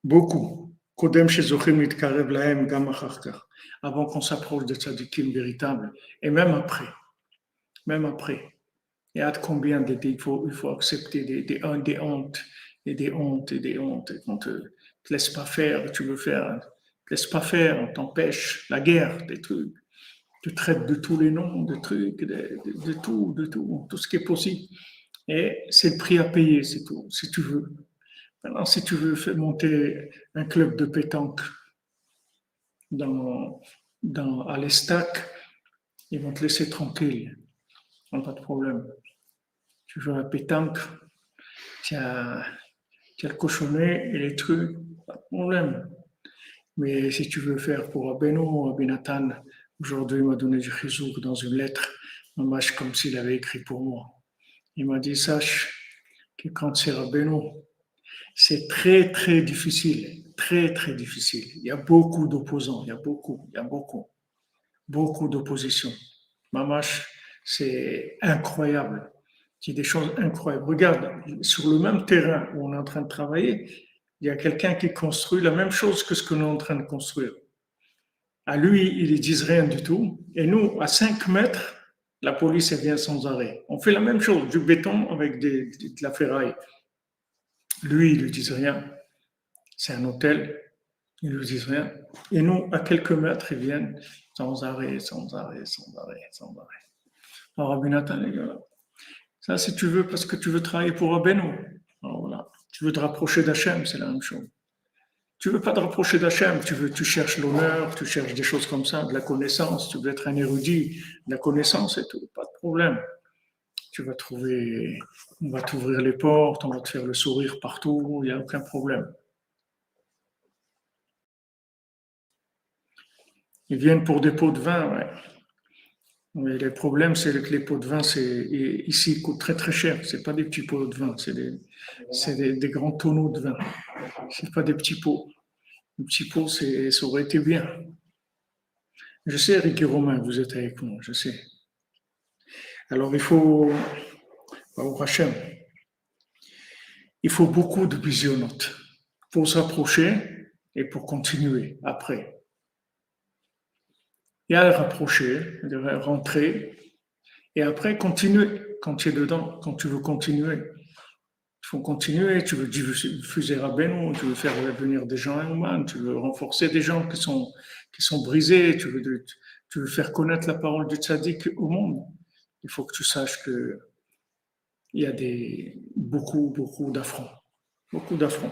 Beaucoup. Kodem shezochim mitkarev lahem gam acharkar. Avant qu'on s'approche des tzadikim véritables, et même après. Même après. Il y a combien il faut accepter des hontes, et des hontes, et des hontes. Et on te laisse pas faire, tu veux faire, te laisse pas faire, on t'empêche. La guerre, des trucs. Tu traites de tous les noms, de trucs, de tout ce qui est possible. Et c'est le prix à payer, c'est tout, si tu veux. Maintenant, si tu veux faire monter un club de pétanque à l'Estac, ils vont te laisser tranquille. Pas de problème. Tu joues à la pétanque, tu as le cochonnet et les trucs, pas de problème. Mais si tu veux faire pour Abeno, Abinatan, aujourd'hui il m'a donné du chizouk dans une lettre, un match comme s'il avait écrit pour moi. Il m'a dit, sache que quand c'est Abeno, c'est très très difficile, très très difficile. Il y a beaucoup d'opposants, il y a beaucoup d'opposition. Mamash, c'est incroyable. C'est des choses incroyables. Regarde, sur le même terrain où on est en train de travailler, il y a quelqu'un qui construit la même chose que ce que nous sommes en train de construire. À lui, ils ne disent rien du tout. Et nous, à 5 mètres, la police vient sans arrêt. On fait la même chose, du béton avec de la ferraille. Lui, ils ne lui disent rien. C'est un hôtel, ils ne lui disent rien. Et nous, à quelques mètres, ils viennent sans arrêt. Alors, Rabbi Nathan, les gars, ça, si tu veux, parce que tu veux travailler pour Rabbeinu. Alors voilà, tu veux te rapprocher d'Hachem, c'est la même chose. Tu veux pas te rapprocher d'Hachem, tu cherches l'honneur, tu cherches des choses comme ça, de la connaissance, tu veux être un érudit, de la connaissance et tout, pas de problème. Tu vas trouver, on va t'ouvrir les portes, on va te faire le sourire partout, il n'y a aucun problème. Ils viennent pour des pots de vin, ouais. Mais le problème, c'est que les pots de vin, ici, ils coûtent très très cher. C'est pas des petits pots de vin, c'est des grands tonneaux de vin. C'est pas des petits pots. Les petits pots, ça aurait été bien. Je sais, Eric et Romain, vous êtes avec moi, je sais. Alors, au Hachem, il faut beaucoup de bisionotes pour s'approcher et pour continuer après. Il y a le rapprocher, rentrer, et après continuer. Quand tu es dedans, quand tu veux continuer, il faut continuer. Tu veux diffuser Rabbeinu, tu veux faire venir des gens humains, tu veux renforcer des gens qui sont brisés, tu veux faire connaître la parole du tzaddik au monde. Il faut que tu saches que il y a beaucoup d'affronts. Beaucoup d'affronts.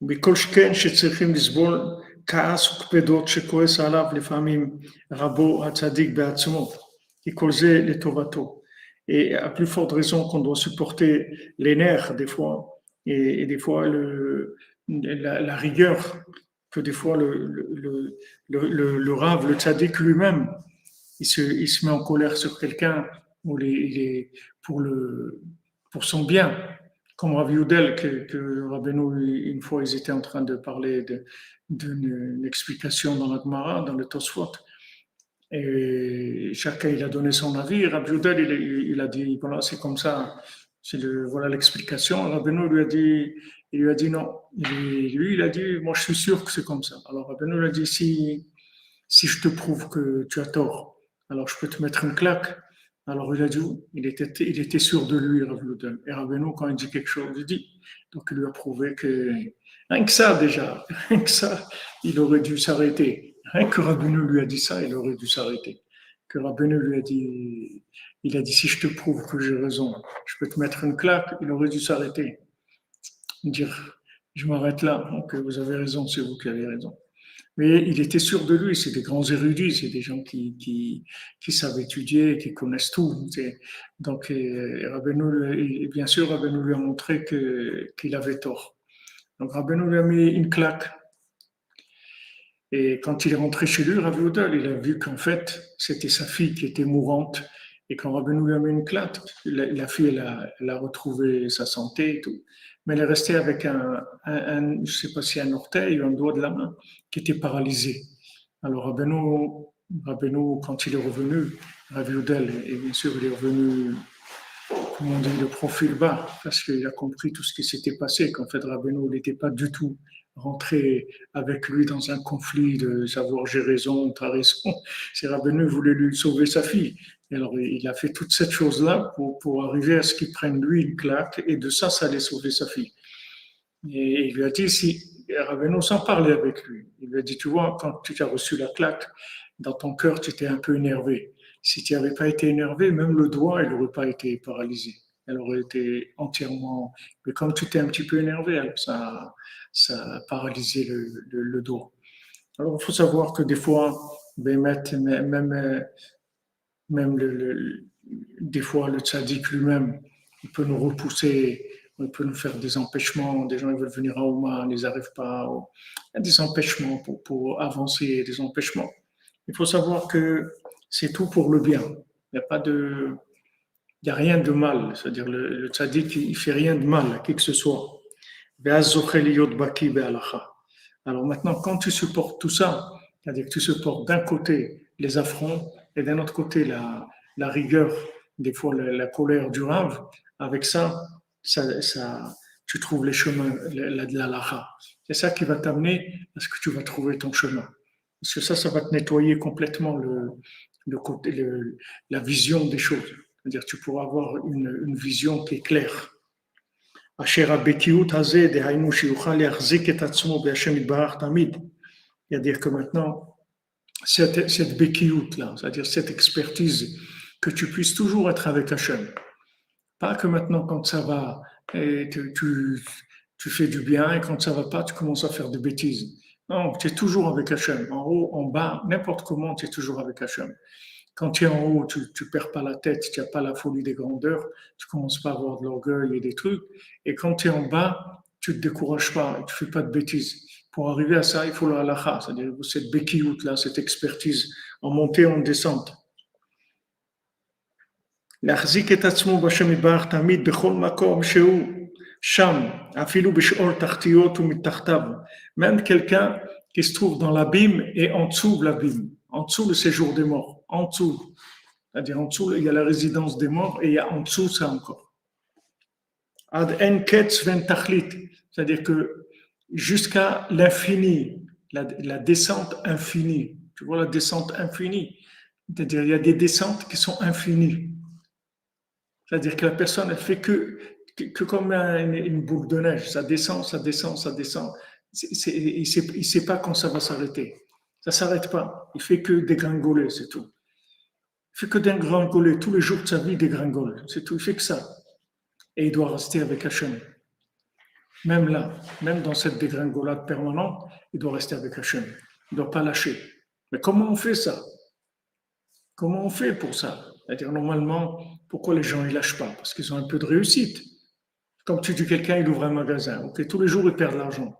בכל שכן שצריכים לסבול כעס וקפדות שכועס עליו לפעמים רבו הצדיק בעצמו, כי כל זה לטובתו. Et à plus forte raison qu'on doit supporter les nerfs des fois, et des fois la rigueur, que des fois le rave, le tzaddik lui-même, il se met en colère sur quelqu'un pour son bien. Comme Rav Yudel, que Rabbeinu, une fois, ils étaient en train de parler d'une explication dans la Gemara, dans le Tosfot, et chacun il a donné son avis. Rav Yudel, il a dit, voilà, c'est comme ça, voilà l'explication. Rabbeinu il lui a dit non. Lui, il a dit, moi, je suis sûr que c'est comme ça. Alors Rabbeinu lui a dit, si je te prouve que tu as tort, alors je peux te mettre une claque. Alors il a dit, il était sûr de lui, Rav Yudel. Et Rabbeinu, quand il dit quelque chose, il dit. Donc il lui a prouvé que, rien que ça déjà, rien que ça, il aurait dû s'arrêter. Rien que Rabbeinu lui a dit ça, il aurait dû s'arrêter. Que Rabbeinu lui a dit, il a dit, si je te prouve que j'ai raison, je peux te mettre une claque, il aurait dû s'arrêter. Dire, je m'arrête là, donc vous avez raison, c'est vous qui avez raison. Mais il était sûr de lui, c'est des grands érudits, c'est des gens qui savent étudier, qui connaissent tout. Donc, Rabbeinu, bien sûr, Rabbeinu lui a montré qu'il avait tort. Donc, Rabbeinu lui a mis une claque. Et quand il est rentré chez lui, Rabbi Udal, il a vu qu'en fait, c'était sa fille qui était mourante. Et quand Rabbeinu lui a mis une claque, la fille, elle a retrouvé sa santé et tout. Mais elle est restée avec je ne sais pas si un orteil ou un doigt de la main qui était paralysé. Alors Rabbeinu, quand il est revenu, Rabbi Udal, et bien sûr, il est revenu, comment on dit, le profil bas, parce qu'il a compris tout ce qui s'était passé, qu'en fait, Rabbeinu n'était pas du tout rentré avec lui dans un conflit de savoir j'ai raison, t'as raison. C'est Rabbeinu voulait lui sauver sa fille. Et alors, il a fait toute cette chose-là pour arriver à ce qu'il prenne lui une claque, et de ça, ça allait sauver sa fille. Et il lui a dit, si Rabbeinu s'en parlait avec lui, il lui a dit, tu vois, quand tu as reçu la claque, dans ton cœur, tu étais un peu énervé. Si tu n'avais pas été énervé, même le doigt, il n'aurait pas été paralysé. Elle aurait été entièrement. Mais comme tu t'es un petit peu énervé, alors ça a paralysé le doigt. Alors, il faut savoir que des fois, ben, même des fois, le tzaddik lui-même, il peut nous repousser, il peut nous faire des empêchements. Des gens ils veulent venir à Oman, ils n'arrivent pas. Il y a des empêchements pour avancer, des empêchements. Il faut savoir que c'est tout pour le bien. Il n'y a pas de, il y a rien de mal. C'est-à-dire le tzaddik, il fait rien de mal à qui que ce soit. Alors maintenant, quand tu supportes tout ça, c'est-à-dire que tu supportes d'un côté les affronts et d'un autre côté la rigueur, des fois la colère du rave, avec ça, tu trouves les chemins de la lacha. C'est ça qui va t'amener à ce que tu vas trouver ton chemin. Parce que ça va te nettoyer complètement la vision des choses. C'est-à-dire que tu pourras avoir une vision qui est claire. C'est-à-dire que maintenant, cette békiout-là, c'est-à-dire cette expertise, que tu puisses toujours être avec Hachem. Pas que maintenant, quand ça va, et tu fais du bien, et quand ça va pas, tu commences à faire des bêtises. Non, tu es toujours avec Hachem. En haut, en bas, n'importe comment, tu es toujours avec Hachem. Quand tu es en haut, tu ne perds pas la tête, tu n'as pas la folie des grandeurs, tu ne commences pas à avoir de l'orgueil et des trucs. Et quand tu es en bas, tu ne te décourages pas, tu ne fais pas de bêtises. Pour arriver à ça, il faut le halakha, c'est-à-dire cette békiout-là, cette expertise en montée, en descente. להחזיק את עצמו בשם יתברך תמיד בכל מקום שהוא שם, אפילו בשאול תחתיות ומתחתיו. Même quelqu'un qui se trouve dans l'abîme et en dessous de l'abîme, en dessous le séjour des morts, en dessous. C'est-à-dire en dessous, il y a la résidence des morts et il y a en dessous ça encore. Ad en ketz ven tachlit, c'est-à-dire que jusqu'à l'infini, la descente infinie. Tu vois la descente infinie, c'est-à-dire il y a des descentes qui sont infinies. C'est-à-dire que la personne, elle fait que comme une boule de neige. Ça descend, ça descend, ça descend. Il ne sait pas quand ça va s'arrêter. Ça ne s'arrête pas. Il fait que dégringoler, c'est tout. Il fait que dégringoler. Tous les jours de sa vie, dégringole. C'est tout. Il fait que ça. Et il doit rester avec Hachem. Même là, même dans cette dégringolade permanente, il doit rester avec Hachem. Il ne doit pas lâcher. Mais comment on fait ça? Comment on fait pour ça? C'est-à-dire, normalement, pourquoi les gens ne lâchent pas? Parce qu'ils ont un peu de réussite. Comme tu dis, quelqu'un, il ouvre un magasin. Ok, tous les jours, il perd de l'argent.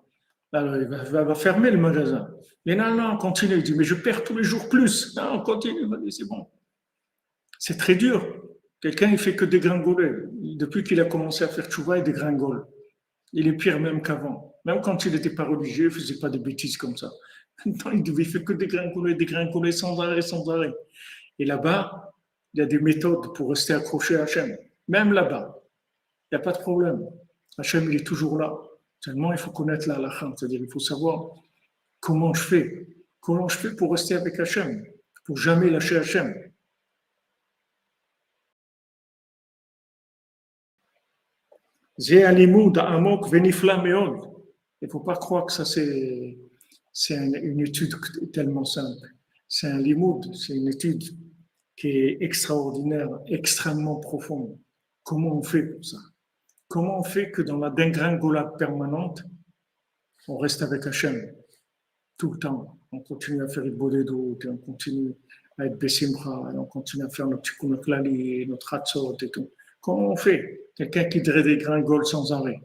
Alors, il va fermer le magasin. Mais non, continue. Il dit, mais je perds tous les jours plus. Non, continue, c'est bon. C'est très dur. Quelqu'un, il fait que dégringoler. Depuis qu'il a commencé à faire tchouva, il dégringole. Il est pire même qu'avant. Même quand il n'était pas religieux, il ne faisait pas de bêtises comme ça. Non, il fait que dégringoler sans arrêt, sans arrêt. Et là-bas, il y a des méthodes pour rester accroché à Hachem. Même là-bas, il n'y a pas de problème. Hachem, il est toujours là. Seulement, il faut connaître la halakha. C'est-à-dire, il faut savoir comment je fais. Comment je fais pour rester avec Hachem, pour jamais lâcher Hachem. J'ai un limoud amok venifla meod. Il ne faut pas croire que ça c'est une étude tellement simple. C'est un limoud, c'est une étude qui est extraordinaire, extrêmement profonde. Comment on fait pour ça? Comment on fait que dans la dégringolade permanente, on reste avec Hachem tout le temps? On continue à faire le bodédo, on continue à être Bessimra, on continue à faire notre tikkun klali, notre hatzot et tout. Comment on fait? Quelqu'un qui dégringole sans arrêt.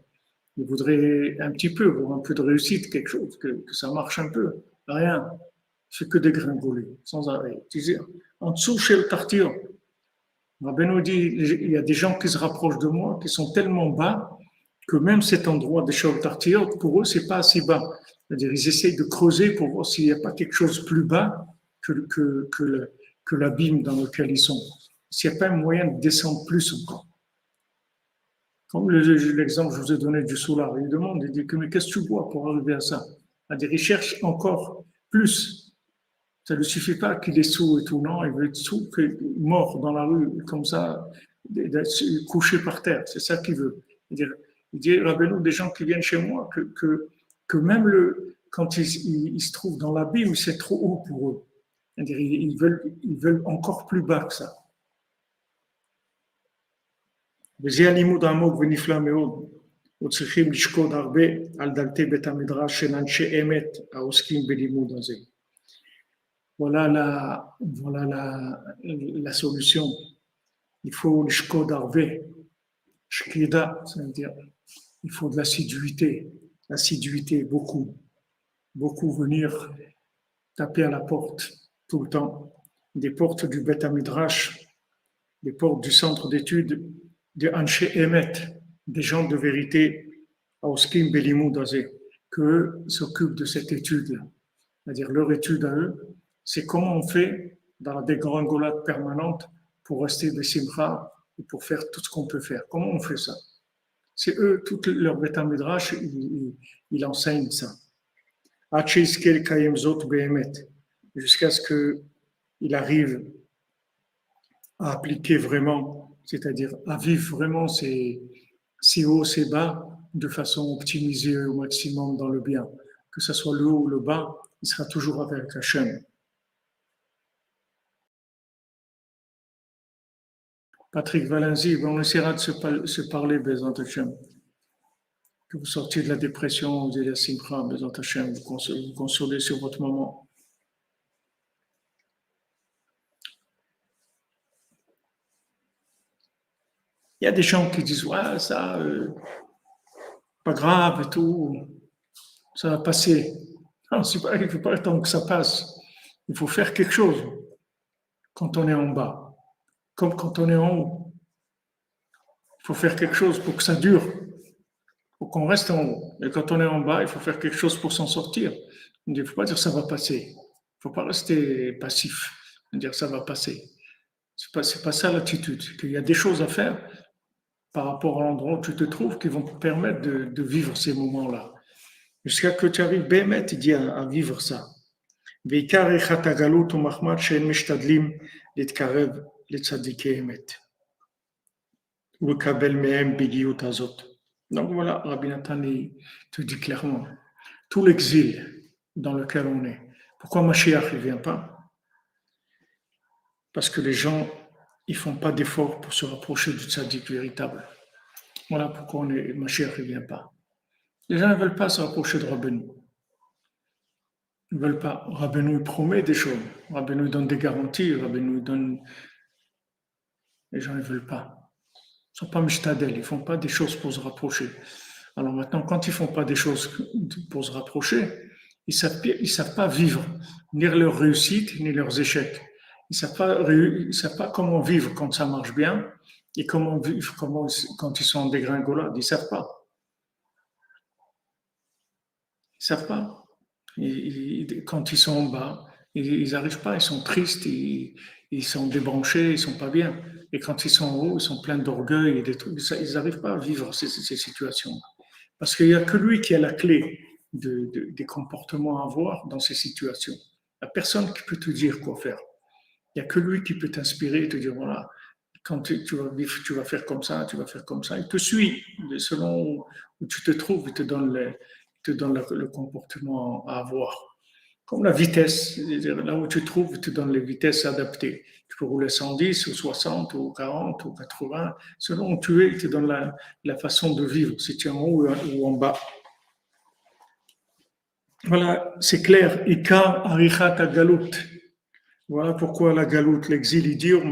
Il voudrait un petit peu, avoir un peu de réussite, quelque chose, que ça marche un peu. Rien. C'est que dégringoler, sans arrêt. En dessous, chez le Tartir, Rabbeinu dit, il y a des gens qui se rapprochent de moi, qui sont tellement bas, que même cet endroit de Shaul Tartir, pour eux, c'est pas assez bas. C'est-à-dire, ils essayent de creuser pour voir s'il n'y a pas quelque chose plus bas que l'abîme dans lequel ils sont. S'il n'y a pas un moyen de descendre plus encore. Comme l'exemple que je vous ai donné du solar, il demande, il dit que mais qu'est-ce que tu bois pour arriver à ça? C'est-à-dire, il cherche encore plus. Ça ne lui suffit pas qu'il est sous et tout, non, il veut être sous, mort dans la rue, comme ça, couché par terre, c'est ça qu'il veut. Il dit, Rabbeinu, des gens qui viennent chez moi, que même quand ils se trouvent dans l'abîme, c'est trop haut pour eux. C'est-à-dire, ils veulent encore plus bas que ça. וזה הלימוד העמוק ונפלא מאוד, וצריכים לשקוד הרבה על דלתי בית המדרש של אנשי אמת העוסקים בלימוד הזה. Voilà la solution. Il faut le shkodarve, shkida, c'est-à-dire il faut de l'assiduité, beaucoup, beaucoup venir taper à la porte tout le temps, des portes du Bet Midrash, des portes du centre d'études de Anshe Emet, des gens de vérité, Auskim Belimou Dazé, qu'eux s'occupent de cette étude-là, c'est-à-dire leur étude à eux. C'est comment on fait dans la dégringolade permanente pour rester de simcha et pour faire tout ce qu'on peut faire. Comment on fait ça? C'est eux, tout leur Beth Midrash, ils enseignent ça. Jusqu'à ce qu'il arrive à appliquer vraiment, c'est-à-dire à vivre vraiment ces hauts, ces bas, de façon optimisée au maximum dans le bien. Que ce soit le haut ou le bas, il sera toujours avec Hachem. Patrick Valenzi, on essaiera de se parler, Bézant Hachem. Que vous sortiez de la dépression, de la simcha, Bézant Hachem, vous consolez sur votre moment. Il y a des gens qui disent, ouais, ça, pas grave et tout, ça va passer. Non, il ne faut pas attendre que ça passe. Il faut faire quelque chose quand on est en bas, comme quand on est en haut. Il faut faire quelque chose pour que ça dure, pour qu'on reste en haut. Et quand on est en bas, il faut faire quelque chose pour s'en sortir. Il ne faut pas dire ça va passer. Il ne faut pas rester passif, dire ça va passer. C'est pas ça l'attitude. Il y a des choses à faire par rapport à l'endroit où tu te trouves qui vont te permettre de vivre ces moments-là. Jusqu'à que tu arrives, Bémet, il dit à vivre ça. ועיקר איכת הגלות הוא מחמד שהם משתדלים להתקרב לצדיקי אמת ולקבל מהם בגיות הזאת. Donc voilà, Rabbi Nathan te dit clairement, tout l'exil dans lequel on est. Pourquoi Mashiach ne vient pas? Parce que les gens, ils ne font pas d'efforts pour se rapprocher du tzaddik véritable. Voilà pourquoi Mashiach ne vient pas. Les gens ne veulent pas se rapprocher de Rabbeinu. Ils ne veulent pas. Rabbeinu promet des choses. Rabbeinu donne des garanties. Rabbeinu donne. Les gens ne veulent pas. Ils ne sont pas mishtadel. Ils ne font pas des choses pour se rapprocher. Alors maintenant, quand ils ne font pas des choses pour se rapprocher, ils ne savent pas vivre ni leurs réussites ni leurs échecs. Ils ne savent pas comment vivre quand ça marche bien et comment vivre quand ils sont en dégringolade. Ils ne savent pas. Ils ne savent pas. Quand ils sont en bas, ils n'arrivent pas, ils sont tristes, ils sont débranchés, ils ne sont pas bien. Et quand ils sont en haut, ils sont pleins d'orgueil et des trucs. Ils n'arrivent pas à vivre ces situations. Parce qu'il n'y a que lui qui a la clé des comportements à avoir dans ces situations. Il n'y a personne qui peut te dire quoi faire. Il n'y a que lui qui peut t'inspirer et te dire, voilà, quand tu vas vivre, tu vas faire comme ça, tu vas faire comme ça. Il te suit selon où tu te trouves, il te donne le comportement à avoir. Comme la vitesse, c'est-à-dire là où tu te trouves, il te donne les vitesses adaptées. Tu peux rouler 110 ou 60 ou 40 ou 80. Selon où tu es, il te donne la façon de vivre, si tu es en haut ou en bas. Voilà, c'est clair. Ika arichat galut. Voilà pourquoi la galoute, l'exil est dur, ça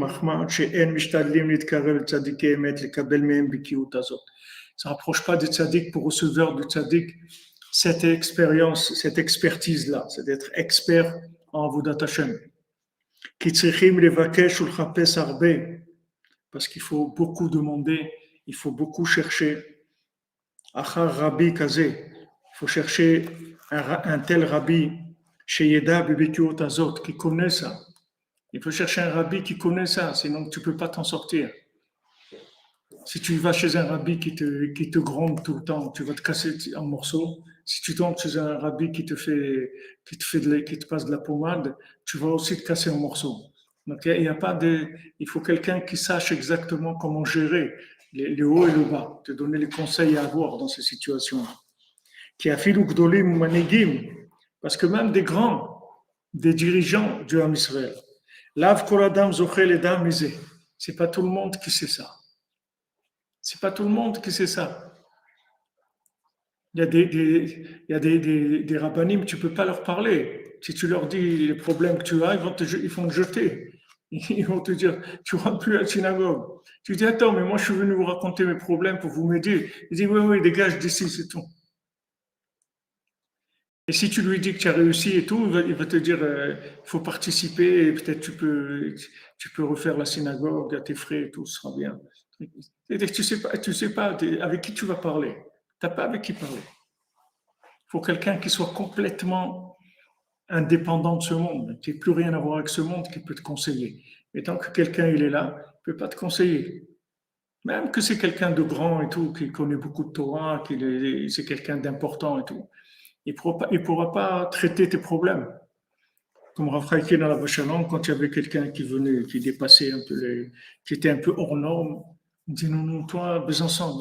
ne rapproche pas du tzaddik pour recevoir du tzaddik cette expérience, cette expertise-là, c'est d'être expert en Avodat Hashem. Parce qu'il faut beaucoup demander, il faut beaucoup chercher. Achar Rabbi Kazé, il faut chercher un tel rabbi, Sheyeda Bibikiot Azot, qui connaît ça. Il faut chercher un rabbi qui connaît ça, sinon tu ne peux pas t'en sortir. Si tu vas chez un rabbi qui te gronde tout le temps, tu vas te casser en morceaux. Si tu tombes chez un rabbi qui te passe de la pommade, tu vas aussi te casser en morceaux. Donc il faut quelqu'un qui sache exactement comment gérer les hauts et le bas, te donner les conseils à avoir dans ces situations-là. Qui a filou gdolim ou manigim, parce que même des grands, des dirigeants du Ham Israël, Lav koladam zochel edam misé. C'est pas tout le monde qui sait ça. C'est pas tout le monde qui sait ça. Il y a des rabbinim, tu peux pas leur parler. Si tu leur dis les problèmes que tu as, ils vont te jeter. Ils vont te dire, tu rentres plus à la synagogue. Tu dis, attends, mais moi je suis venu vous raconter mes problèmes pour vous m'aider. Il dit, oui, dégage d'ici, c'est tout. Et si tu lui dis que tu as réussi et tout, il va te dire, il faut participer, et peut-être tu peux refaire la synagogue à tes frais et tout, ce sera bien. C'est-à-dire que tu sais pas avec qui tu vas parler. Tu n'as pas avec qui parler. Il faut quelqu'un qui soit complètement indépendant de ce monde, qui n'ait plus rien à voir avec ce monde, qui peut te conseiller. Et tant que quelqu'un il est là, il ne peut pas te conseiller. Même que c'est quelqu'un de grand et tout, qui connaît beaucoup de Torah, c'est quelqu'un d'important et tout. Il ne pourra pas traiter tes problèmes. Comme Raphaël dans la Vachalon, quand il y avait quelqu'un qui venait, qui dépassait un peu qui était un peu hors norme, il dit non, toi, Besançon,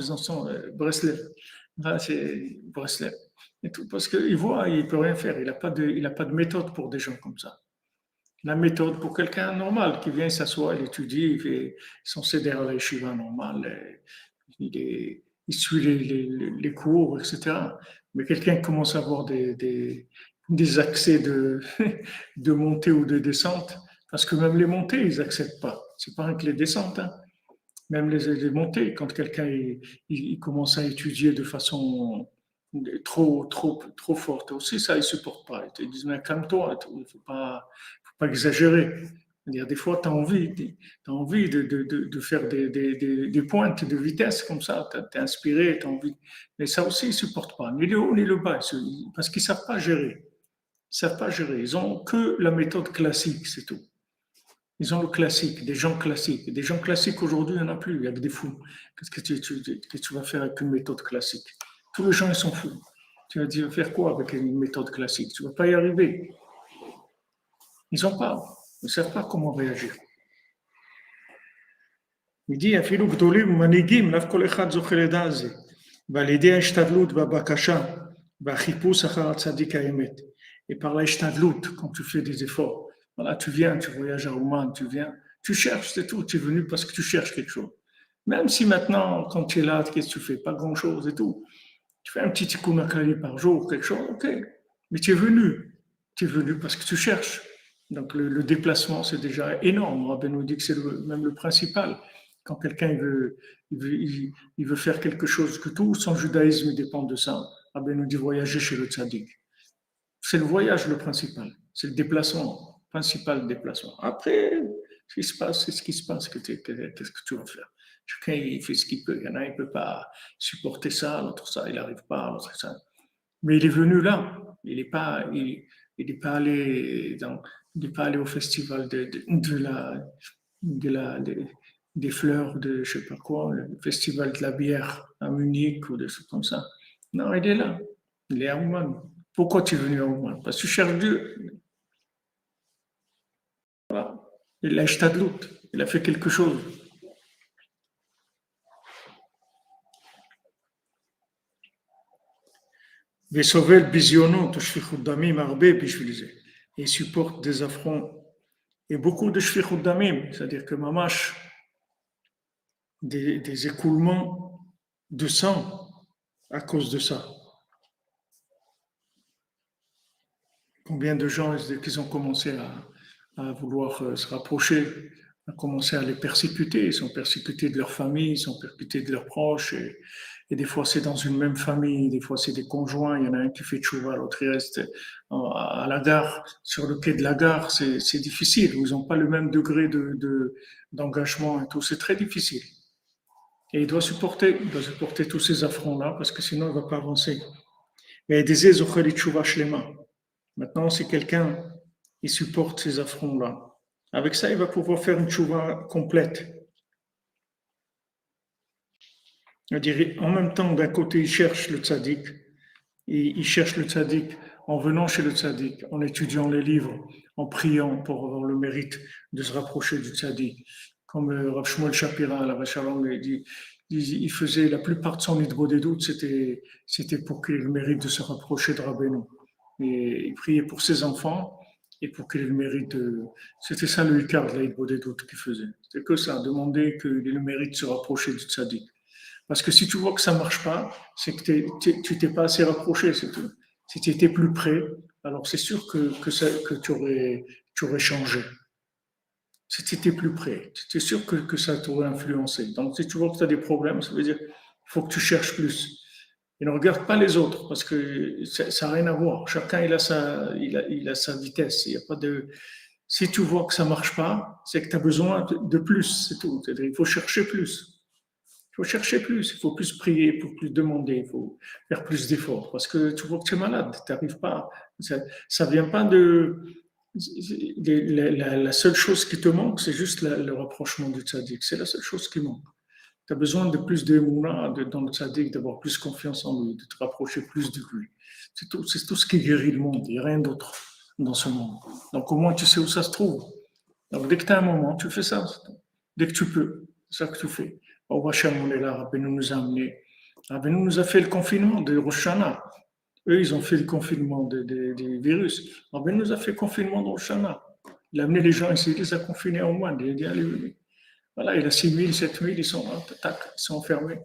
Breslev. Là, c'est Breslev. Et tout, parce qu'il voit, il ne peut rien faire. Il n'a pas de méthode pour des gens comme ça. La méthode pour quelqu'un normal qui vient s'asseoir, il étudie, il fait son CDR à la yeshiva normal, il suit les cours, etc. Mais quelqu'un qui commence à avoir des accès de montée ou de descente, parce que même les montées, ils n'acceptent pas. C'est pas rien que les descentes, hein. Même les montées, quand quelqu'un il commence à étudier de façon trop forte aussi, ça, ils ne supportent pas. Ils te disent, mais calme-toi, il ne faut pas exagérer. C'est-à-dire, des fois, tu as envie de faire des pointes de vitesse comme ça, tu es inspiré, tu as envie. Mais ça aussi, ils ne supportent pas, ni le haut ni le bas, parce qu'ils ne savent pas gérer. Ils savent pas gérer. Ils ont que la méthode classique, c'est tout. Ils ont le classique, des gens classiques. Des gens classiques aujourd'hui, il n'y en a plus, il y a que des fous. Qu'est-ce que tu vas faire avec une méthode classique? Tous les gens, ils sont fous. Tu vas dire, faire quoi avec une méthode classique? Tu ne vas pas y arriver. Ils ne savent pas comment réagir. Il dit, אפילו גדולים ומנהיגים, לאו כל אחד זוכה לדע על זה. ועל ידי ההשתדלות והבקשה והחיפוש אחר הצדיק האמת. Et par l'hishtadlut, quand tu fais des efforts, voilà, tu viens, tu voyages à Oman, tu cherches, c'est tout, tu es venu parce que tu cherches quelque chose. Même si maintenant, quand tu es là, qu'est-ce que tu fais? Pas grand-chose et tout. Tu fais un petit tikkun akali par jour, quelque chose, ok. Mais tu es venu parce que tu cherches. Donc le déplacement, c'est déjà énorme. Rabbi nous dit que c'est même le principal. Quand quelqu'un il veut faire quelque chose, que tout son judaïsme dépend de ça, Rabbi nous dit voyager chez le tzaddik. C'est le voyage le principal, c'est le déplacement, principal déplacement. Après, ce qui se passe, c'est ce qui se passe, qu'est-ce que tu vas faire? Chacun, il fait ce qu'il peut. Il y en a, il ne peut pas supporter ça, l'autre ça, il n'arrive pas, l'autre ça. Mais il est venu là. Il n'est pas, allé au festival des fleurs, de je ne sais pas quoi, le festival de la bière à Munich ou des choses comme ça. Non, il est là. Il est à Ouman. Pourquoi tu es venu à Ouman? Parce que tu cherches Dieu. Voilà. Il a ishtadlut. Il a fait quelque chose. Vesovel biziono, toshfichut damim arbe, puis je lisais. Et il supporte des affronts et beaucoup de shfichut damim, c'est-à-dire que mamash, des écoulements de sang à cause de ça. Combien de gens, qui ont commencé à vouloir se rapprocher, ont commencé à les persécuter. Ils sont persécutés de leur famille, ils sont persécutés de leurs proches. Et des fois, c'est dans une même famille, des fois, c'est des conjoints. Il y en a un qui fait tchouva, l'autre il reste à la gare, sur le quai de la gare. C'est difficile. Ils n'ont pas le même degré d'engagement et tout. C'est très difficile. Et il doit supporter tous ces affronts-là parce que sinon, il ne va pas avancer. Mais des zochel tchouva shlema. Maintenant, si quelqu'un il supporte ces affronts-là, avec ça, il va pouvoir faire une tchouva complète. C'est-à-dire, en même temps, d'un côté, il cherche le tzaddik, et il cherche le tzaddik en venant chez le tzaddik, en étudiant les livres, en priant pour avoir le mérite de se rapprocher du tzaddik. Comme Rav Shmuel Shapira, la Shalom, il faisait la plupart de son idbo des doutes, c'était pour qu'il ait le mérite de se rapprocher de Rabbeinu. Et il priait pour ses enfants et pour qu'il ait le mérite de. C'était ça le Icar de l'Aïd des doutes qu'il faisait. C'était que ça, demander qu'il ait le mérite de se rapprocher du tzaddik. Parce que si tu vois que ça ne marche pas, c'est que tu t'es pas assez rapproché, c'est tout. Si tu étais plus près, alors c'est sûr que tu aurais changé. Si tu étais plus près, c'est sûr que ça t'aurait influencé. Donc si tu vois que tu as des problèmes, ça veut dire qu'il faut que tu cherches plus. Et ne regarde pas les autres, parce que ça n'a rien à voir. Chacun il a sa vitesse. Il y a pas de. Si tu vois que ça ne marche pas, c'est que tu as besoin de plus, c'est tout. C'est-à-dire, il faut chercher plus. Il faut chercher plus, il faut plus prier, il faut plus demander, il faut faire plus d'efforts. Parce que tu vois que tu es malade, tu n'arrives pas. Ça vient pas de. La seule chose qui te manque, c'est juste le rapprochement du tzaddik. C'est la seule chose qui manque. Tu as besoin de plus d'émouna dans le tzaddik, d'avoir plus confiance en lui, de te rapprocher plus de lui. C'est tout ce qui guérit le monde. Il n'y a rien d'autre dans ce monde. Donc au moins tu sais où ça se trouve. Donc dès que tu as un moment, tu fais ça. Dès que tu peux, c'est ça que tu fais. Au Hachem, on est là, Rabbeinu nous a amenés. Rabbeinu nous a fait le confinement de Rosh Hashanah. Eux, ils ont fait le confinement des virus. Rabbeinu nous a fait le confinement de Rosh Hashanah. Il a amené les gens ici, il les a confinés en moine. Il a dit, allez, venez. Voilà, il a 6 000, 7 000, ils sont enfermés.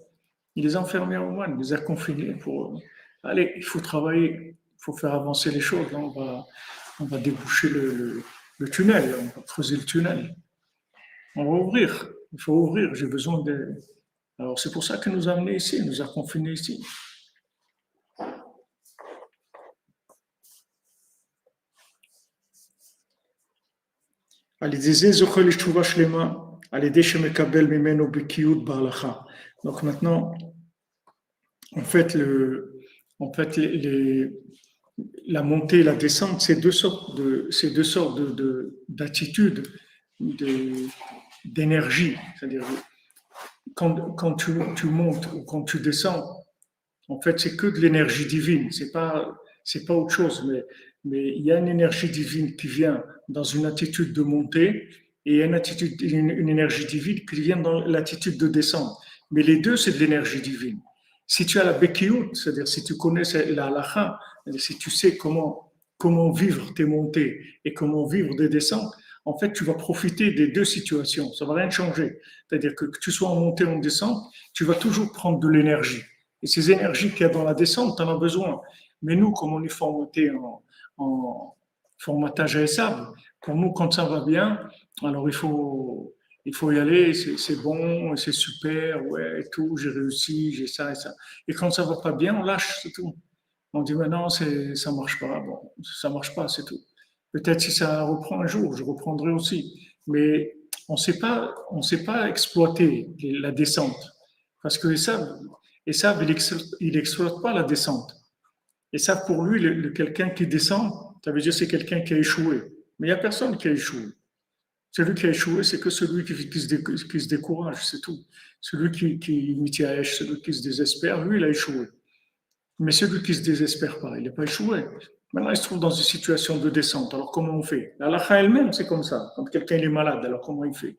Il les a enfermés en moine, il les a confinés pour. Allez, il faut travailler, il faut faire avancer les choses. Là, on va déboucher le tunnel, on va creuser le tunnel. On va ouvrir, il faut ouvrir, j'ai besoin de. Alors c'est pour ça qu'il nous a amenés ici, il nous a confinés ici. Donc maintenant, en fait, la montée et la descente, c'est deux sortes d'attitudes, d'énergie. C'est-à-dire, quand tu montes ou quand tu descends, en fait, c'est que de l'énergie divine. C'est pas autre chose, mais il y a une énergie divine qui vient dans une attitude de montée et il y a une énergie divine qui vient dans l'attitude de descente. Mais les deux, c'est de l'énergie divine. Si tu as la Bekiout, c'est-à-dire si tu connais la halakha, si tu sais comment vivre tes montées et comment vivre des descentes, en fait, tu vas profiter des deux situations. Ça ne va rien changer. C'est-à-dire que tu sois en montée ou en descente, tu vas toujours prendre de l'énergie. Et ces énergies qu'il y a dans la descente, tu en as besoin. Mais nous, comme on est formaté en formatage à sable, pour nous, quand ça va bien, alors il faut y aller, c'est bon, c'est super, ouais, et tout, j'ai réussi, j'ai ça et ça. Et quand ça va pas bien, on lâche, c'est tout. On dit maintenant, ça marche pas, bon, ça marche pas, c'est tout. Peut-être si ça reprend un jour, je reprendrai aussi. Mais on sait pas exploiter la descente. Parce que ça, il n'exploite pas la descente. Et ça, pour lui, quelqu'un qui descend, ça veut dire que c'est quelqu'un qui a échoué. Mais il n'y a personne qui a échoué. Celui qui a échoué, c'est que celui qui se décourage, c'est tout. Celui qui mitiaèche, celui qui se désespère, lui, il a échoué. Mais celui qui se désespère pas, il n'est pas échoué. Maintenant, il se trouve dans une situation de descente. Alors, comment on fait? La halakha elle-même, c'est comme ça. Quand quelqu'un est malade, alors comment il fait?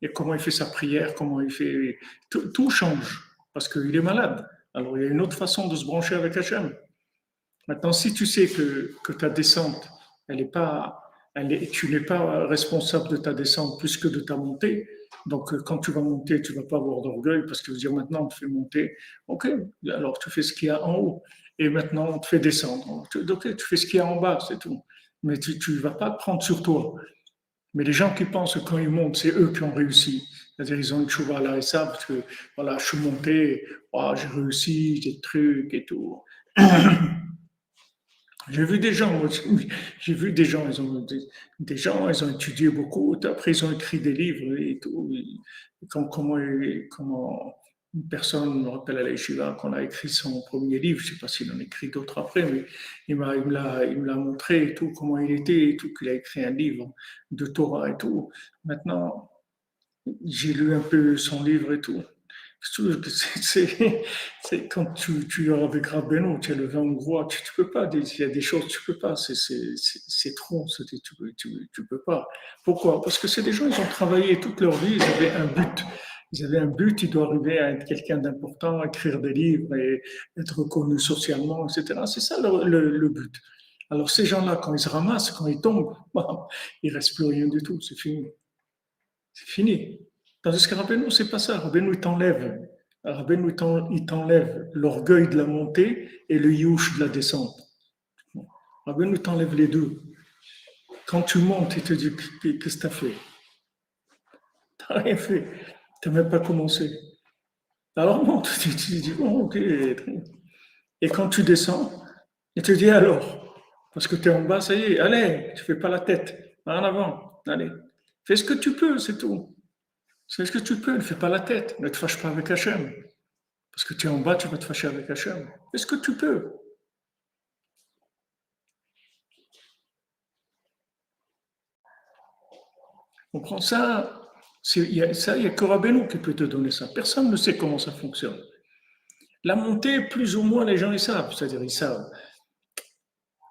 Et comment il fait sa prière? Comment il fait? Tout change parce qu'il est malade. Alors, il y a une autre façon de se brancher avec Hachem. Maintenant, si tu sais que ta descente, elle est pas, tu n'es pas responsable de ta descente plus que de ta montée, donc quand tu vas monter, tu ne vas pas avoir d'orgueil parce que tu vas dire maintenant on te fait monter, ok, alors tu fais ce qu'il y a en haut, et maintenant on te fait descendre. Ok, tu fais ce qu'il y a en bas, c'est tout. Mais tu ne vas pas te prendre sur toi. Mais les gens qui pensent que quand ils montent, c'est eux qui ont réussi. C'est-à-dire, ils ont une chouva là et ça, parce que voilà, je suis monté, oh, j'ai réussi, des trucs et tout. J'ai vu des gens, j'ai vu des gens, des gens, ils ont étudié beaucoup, après ils ont écrit des livres et tout. Comment une personne, je me rappelle à la Yeshiva, qu'on a écrit son premier livre, je ne sais pas s'il en a écrit d'autres après, mais il me l'a montré et tout, comment il était et tout, qu'il a écrit un livre de Torah et tout. Maintenant, j'ai lu un peu son livre et tout. Quand tu es avec Rabbeinu, tu es le vin hongrois, tu ne peux pas, il y a des choses que tu ne peux pas, c'est trop, tu peux pas. Pourquoi? Parce que c'est des gens, ils ont travaillé toute leur vie, ils avaient un but. Ils avaient un but, ils doivent arriver à être quelqu'un d'important, écrire des livres et être reconnu socialement, etc. C'est ça le but. Alors ces gens-là, quand ils se ramassent, quand ils tombent, il ne reste plus rien du tout, c'est fini. C'est fini. Tandis que Rabbeinu, c'est pas ça. Rabbeinu, il t'enlève. Rabbeinu, il t'enlève l'orgueil de la montée et le youch de la descente. Rabbeinu t'enlève les deux. Quand tu montes, il te dit, qu'est-ce que tu as fait? Tu n'as rien fait. Tu n'as même pas commencé. Alors monte, tu te dis, bon, ok. Et quand tu descends, il te dit alors, parce que tu es en bas, ça y est, allez, tu fais pas la tête. En avant, allez. Fais ce que tu peux, c'est tout. Fais ce que tu peux, ne fais pas la tête. Ne te fâche pas avec Hachem. Parce que tu es en bas, tu vas te fâcher avec Hachem. Est-ce que tu peux? On prend ça. Ça, il n'y a que Rabbeinu qui peut te donner ça. Personne ne sait comment ça fonctionne. La montée, plus ou moins, les gens, ils savent. C'est-à-dire, ils savent.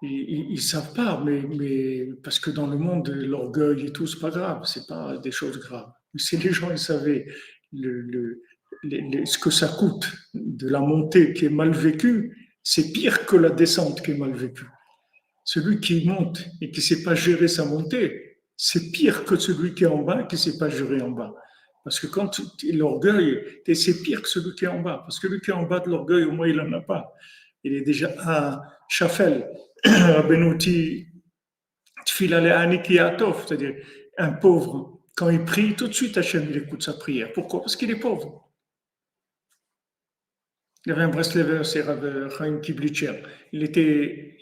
Ils savent pas, mais parce que dans le monde, l'orgueil et tout, c'est pas grave. C'est pas des choses graves. Mais si les gens, ils savaient le, le- ce que ça coûte de la montée qui est mal vécue, c'est pire que la descente qui est mal vécue. Celui qui monte et qui ne sait pas gérer sa montée, c'est pire que celui qui est en bas et qui ne sait pas gérer en bas. Parce que quand l'orgueil, c'est pire que celui qui est en bas. Parce que celui qui est en bas de l'orgueil, au moins, il n'en a pas. Il est déjà à Shafel, à Benouti, c'est-à-dire un pauvre. Quand il prie, tout de suite, Hachem, il écoute sa prière. Pourquoi? Parce qu'il est pauvre. Il y avait un Breslever, c'est Rav Chaim Kiblitcher. Il était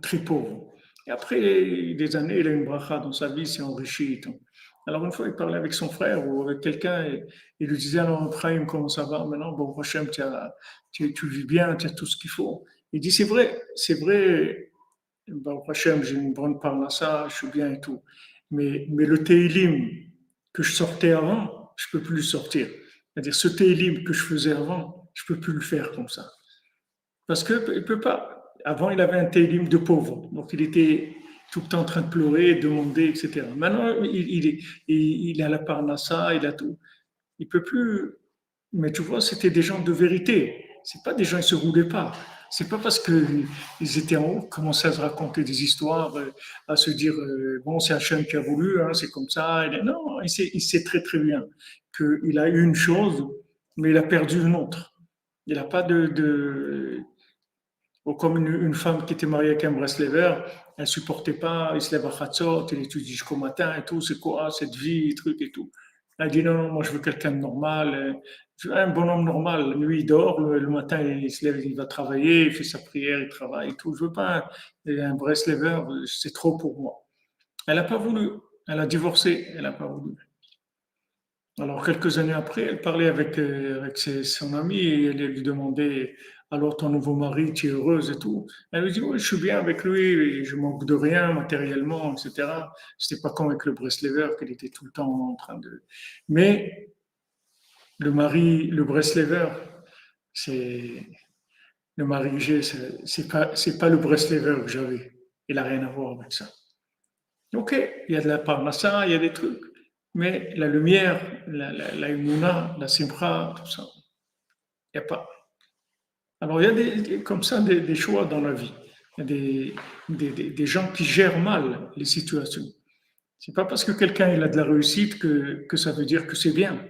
très pauvre. Et après des années, il a une bracha dans sa vie, il s'est enrichi et tout. Alors une fois, il parlait avec son frère ou avec quelqu'un et il lui disait, alors Chaim, comment ça va maintenant? Bon, Hachem, tu vis bien, tu as tout ce qu'il faut. Il dit, c'est vrai, bon, Hachem, j'ai une bonne parnassa, je suis bien et tout. Mais le Teilim que je sortais avant, je ne peux plus le sortir. C'est-à-dire, ce Teilim que je faisais avant, je ne peux plus le faire comme ça. Parce qu'il ne peut pas. Avant, il avait un Teilim de pauvre. Donc, il était tout le temps en train de pleurer, demander, etc. Maintenant, il a la parnassa, il a tout. Il ne peut plus. Mais tu vois, c'était des gens de vérité. C'est pas des gens qui se roulaient pas. C'est pas parce qu'ils étaient en haut, commençaient à se raconter des histoires, à se dire bon, c'est Hachem qui a voulu, hein, c'est comme ça. Non, il sait très très bien qu'il a eu une chose, mais il a perdu une autre. Il n'a pas comme une femme qui était mariée avec un Breslever, elle supportait pas, il se lève à Khatzot, il étudie jusqu'au matin et tout, c'est quoi cette vie, truc et tout. Elle dit non, non, moi je veux quelqu'un de normal, je veux un bonhomme normal. La nuit il dort, le matin il se lève, il va travailler, il fait sa prière, il travaille et tout. Je veux pas un Breslever, c'est trop pour moi. Elle n'a pas voulu, elle a divorcé, elle n'a pas voulu. Alors, quelques années après, elle parlait avec son ami et elle lui demandait, alors ton nouveau mari, tu es heureuse et tout. Elle lui dit, oui, je suis bien avec lui, je manque de rien matériellement, etc. C'était pas comme avec le Breslever, qu'elle était tout le temps en train de... Mais le Breslever, c'est le mari que j'ai, c'est pas le Breslever que j'avais. Il n'a rien à voir avec ça. Ok, il y a de la parnassa, il y a des trucs, mais la lumière, la imuna, la simcha, tout ça, il n'y a pas. Alors il y a comme ça des choix dans la vie. Il y a des gens qui gèrent mal les situations. C'est pas parce que quelqu'un il a de la réussite que ça veut dire que c'est bien.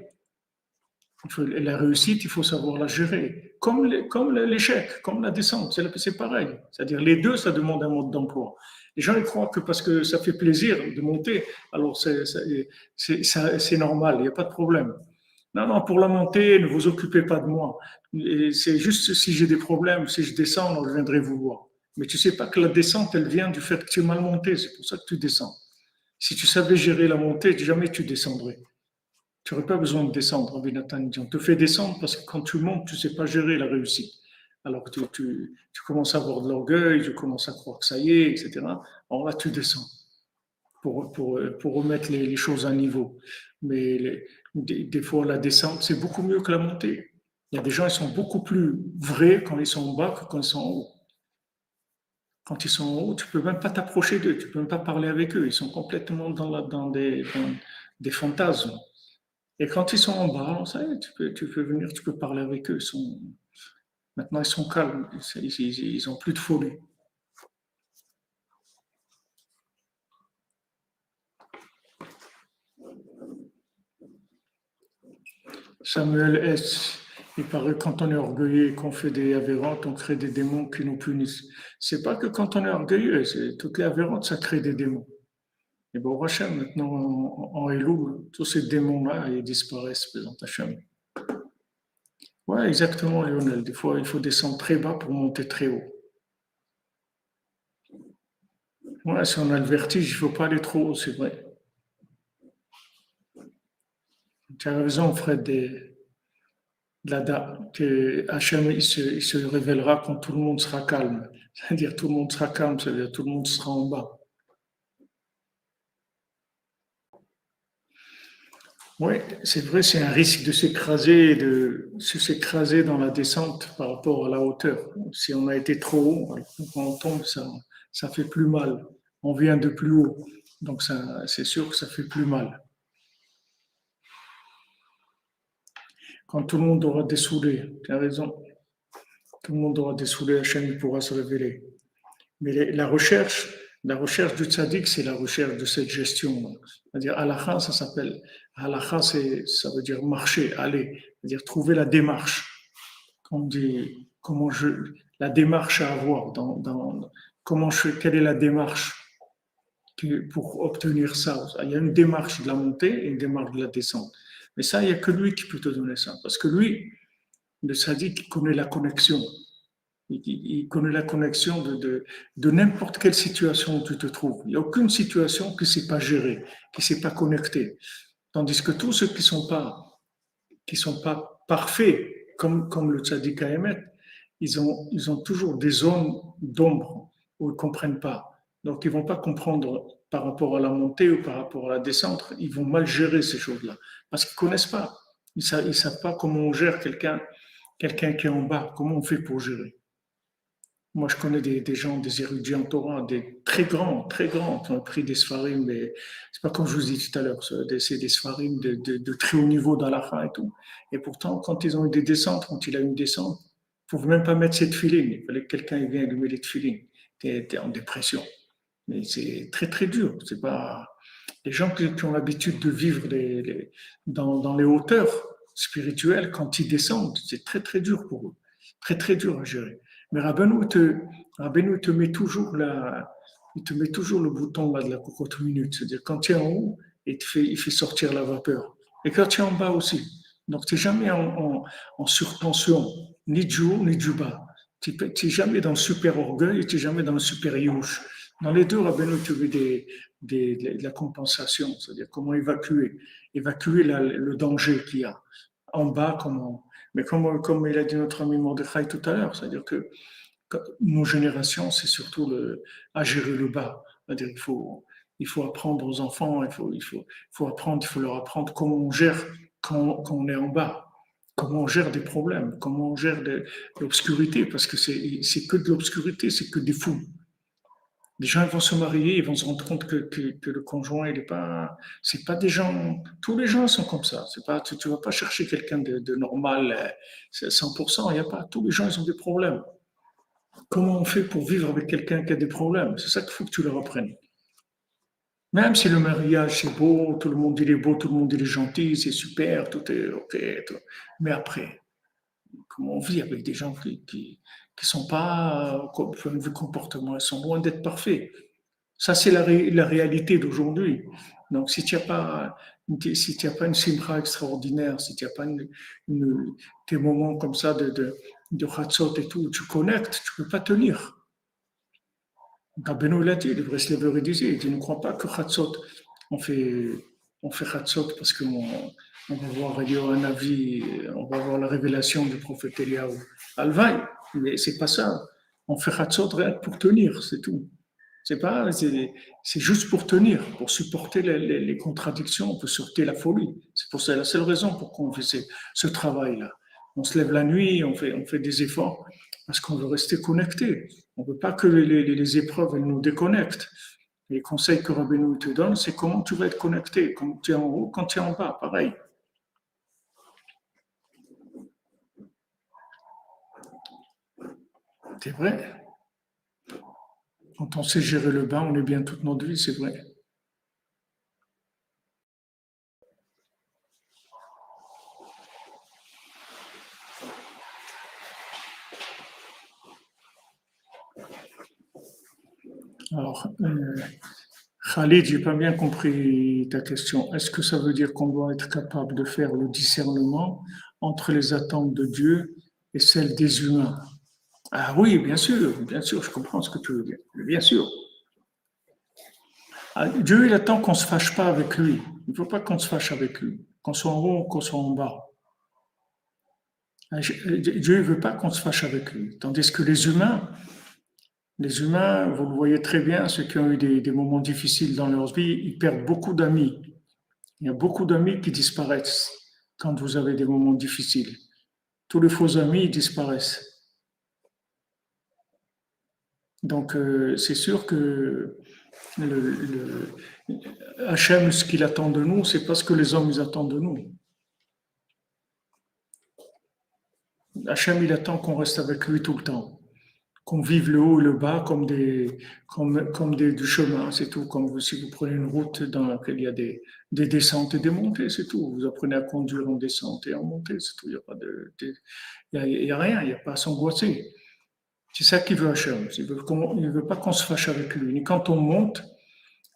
La réussite, il faut savoir la gérer. Comme l'échec, comme la descente, c'est pareil. C'est-à-dire les deux, ça demande un mode d'emploi. Les gens ils croient que parce que ça fait plaisir de monter, alors c'est normal, il n'y a pas de problème. Non, non, pour la montée, ne vous occupez pas de moi. C'est juste si j'ai des problèmes, si je descends, je viendrai vous voir. Mais tu sais pas que la descente, elle vient du fait que tu es mal monté, c'est pour ça que tu descends. Si tu savais gérer la montée, jamais tu descendrais. Tu n'aurais pas besoin de descendre, Rabbi Nathan dit. On te fait descendre parce que quand tu montes, tu ne sais pas gérer la réussite. Alors que tu commences à avoir de l'orgueil, tu commences à croire que ça y est, etc. Alors là, tu descends pour remettre les choses à niveau. Mais des fois, la descente, c'est beaucoup mieux que la montée. Il y a des gens, ils sont beaucoup plus vrais quand ils sont en bas que quand ils sont en haut. Quand ils sont en haut, tu ne peux même pas t'approcher d'eux, tu ne peux même pas parler avec eux. Ils sont complètement dans des fantasmes. Et quand ils sont en bas, ça y est, tu peux venir, tu peux parler avec eux. Maintenant, ils sont calmes, ils n'ont plus de folie. Samuel S. Il paraît que quand on est orgueilleux et qu'on fait des avérantes, on crée des démons qui nous punissent. C'est pas que quand on est orgueilleux, c'est toutes les avérantes, ça crée des démons. Et bon, Hachem, maintenant, en Elul, tous ces démons-là, ils disparaissent, présent Hachem. Ouais, exactement, Lionel. Des fois, il faut descendre très bas pour monter très haut. Ouais, si on a le vertige, il ne faut pas aller trop haut, c'est vrai. Tu as raison, Fred, que Hachem, il se révélera quand tout le monde sera calme. C'est-à-dire tout le monde sera calme, c'est-à-dire tout le monde sera en bas. Oui, c'est vrai, c'est un risque de s'écraser dans la descente par rapport à la hauteur. Si on a été trop haut, quand on tombe, ça fait plus mal. On vient de plus haut, donc ça, c'est sûr que ça fait plus mal. Quand tout le monde aura dessoulé, tu as raison, tout le monde aura dessoulé, Hachem pourra se révéler. Mais la recherche du tzaddik, c'est la recherche de cette gestion. C'est-à-dire, halakha, ça s'appelle, halakha, ça veut dire marcher, aller, c'est-à-dire trouver la démarche. On dit, la démarche à avoir, quelle est la démarche pour obtenir ça. Il y a une démarche de la montée et une démarche de la descente. Mais ça, il n'y a que lui qui peut te donner ça. Parce que lui, le tzaddik, connaît la connexion. Il connaît la connexion de n'importe quelle situation où tu te trouves. Il n'y a aucune situation qui ne s'est pas gérée, qui ne s'est pas connectée. Tandis que tous ceux qui sont pas parfaits, comme le tzaddik Haemet, ils ont toujours des zones d'ombre où ils ne comprennent pas. Donc, ils ne vont pas comprendre par rapport à la montée ou par rapport à la descente. Ils vont mal gérer ces choses-là parce qu'ils ne connaissent pas. Ils ne savent pas comment on gère quelqu'un qui est en bas, comment on fait pour gérer. Moi, je connais des gens, des érudits en Torah, des très grands, qui ont pris des sfarim, mais c'est pas comme je vous ai dit tout à l'heure, c'est des sfarim de très haut niveau d'Alaha et tout. Et pourtant, quand ils ont eu des descentes, quand il a eu une descente, il ne pouvait même pas mettre cette filine. Il fallait que quelqu'un vienne lui mettre les filines. T'es en dépression. Mais c'est très, très dur. C'est pas, les gens qui ont l'habitude de vivre dans les hauteurs spirituelles, quand ils descendent, c'est très, très dur pour eux. Très, très dur à gérer. Mais Rabbeinu te met toujours il te met toujours le bouton là de la cocotte minute. C'est-à-dire, quand tu es en haut, il fait sortir la vapeur. Et quand tu es en bas aussi. Donc, tu n'es jamais en surtension, ni du haut, ni du bas. Tu n'es jamais dans le super orgueil, tu n'es jamais dans le super youch. Dans les deux, Rabbeinu te met de la compensation, c'est-à-dire comment évacuer le danger qu'il y a. En bas, mais comme il a dit notre ami Mordechai tout à l'heure, c'est-à-dire que nos générations, c'est surtout à gérer le bas. C'est-à-dire il faut apprendre aux enfants, il faut leur apprendre comment on gère quand on est en bas, comment on gère des problèmes, comment on gère l'obscurité, parce que c'est que de l'obscurité, c'est que des fous. Les gens ils vont se marier, ils vont se rendre compte que le conjoint, il est pas, c'est pas des gens, tous les gens sont comme ça. C'est pas, tu vas pas chercher quelqu'un de normal, 100%, il y a pas, tous les gens, ils ont des problèmes. Comment on fait pour vivre avec quelqu'un qui a des problèmes? C'est ça qu'il faut que tu leur apprennes. Même si le mariage c'est beau, tout le monde il est beau, tout le monde il est gentil, c'est super, tout est ok. Mais après, comment on vit avec des gens qui sont pas, comme point de vue comportement, ils sont loin d'être parfaits. Ça, c'est la réalité d'aujourd'hui. Donc, si tu n'as pas une simra extraordinaire, si tu n'as pas des moments comme ça de Hatzot et tout, tu connectes, tu ne peux pas tenir. Rabbeinu l'a dit, le Breslever il disait, il dit, ne crois pas que Hatzot, on fait, on fait Hatzot parce qu'on va voir un avis, on va voir la révélation du prophète Eliyahu. Alvaï, mais c'est pas ça. On fait Hatzot rien que pour tenir, c'est tout. C'est juste pour tenir, pour supporter les contradictions, pour supporter la folie. C'est pour ça la seule raison pour qu'on fait ce travail-là. On se lève la nuit, on fait des efforts parce qu'on veut rester connecté. On ne veut pas que les épreuves elles nous déconnectent. Les conseils que Rabbeinu te donne, c'est comment tu vas être connecté, quand tu es en haut, quand tu es en bas, pareil. C'est vrai. Quand on sait gérer le bain, on est bien toute notre vie, c'est vrai. Alors, Khalid, j'ai pas bien compris ta question. Est-ce que ça veut dire qu'on doit être capable de faire le discernement entre les attentes de Dieu et celles des humains? Ah oui, bien sûr, je comprends ce que tu veux dire. Bien sûr. Ah, Dieu, il attend qu'on ne se fâche pas avec lui. Il ne faut pas qu'on se fâche avec lui, qu'on soit en haut ou qu'on soit en bas. Dieu ne veut pas qu'on se fâche avec lui. Tandis que les humains, vous le voyez très bien, ceux qui ont eu des moments difficiles dans leur vie, ils perdent beaucoup d'amis. Il y a beaucoup d'amis qui disparaissent quand vous avez des moments difficiles. Tous les faux amis ils disparaissent. Donc, c'est sûr que Hachem, ce qu'il attend de nous, c'est pas ce que les hommes ils attendent de nous. Hachem, il attend qu'on reste avec lui tout le temps, qu'on vive le haut et le bas du chemin, c'est tout. Comme si vous prenez une route dans laquelle il y a des descentes et des montées, c'est tout. Vous apprenez à conduire en descente et en montée, c'est tout. Il n'y a pas il y a rien, il n'y a pas à s'angoisser. C'est ça qu'il veut Hachem. Il ne veut pas qu'on se fâche avec lui, ni quand on monte,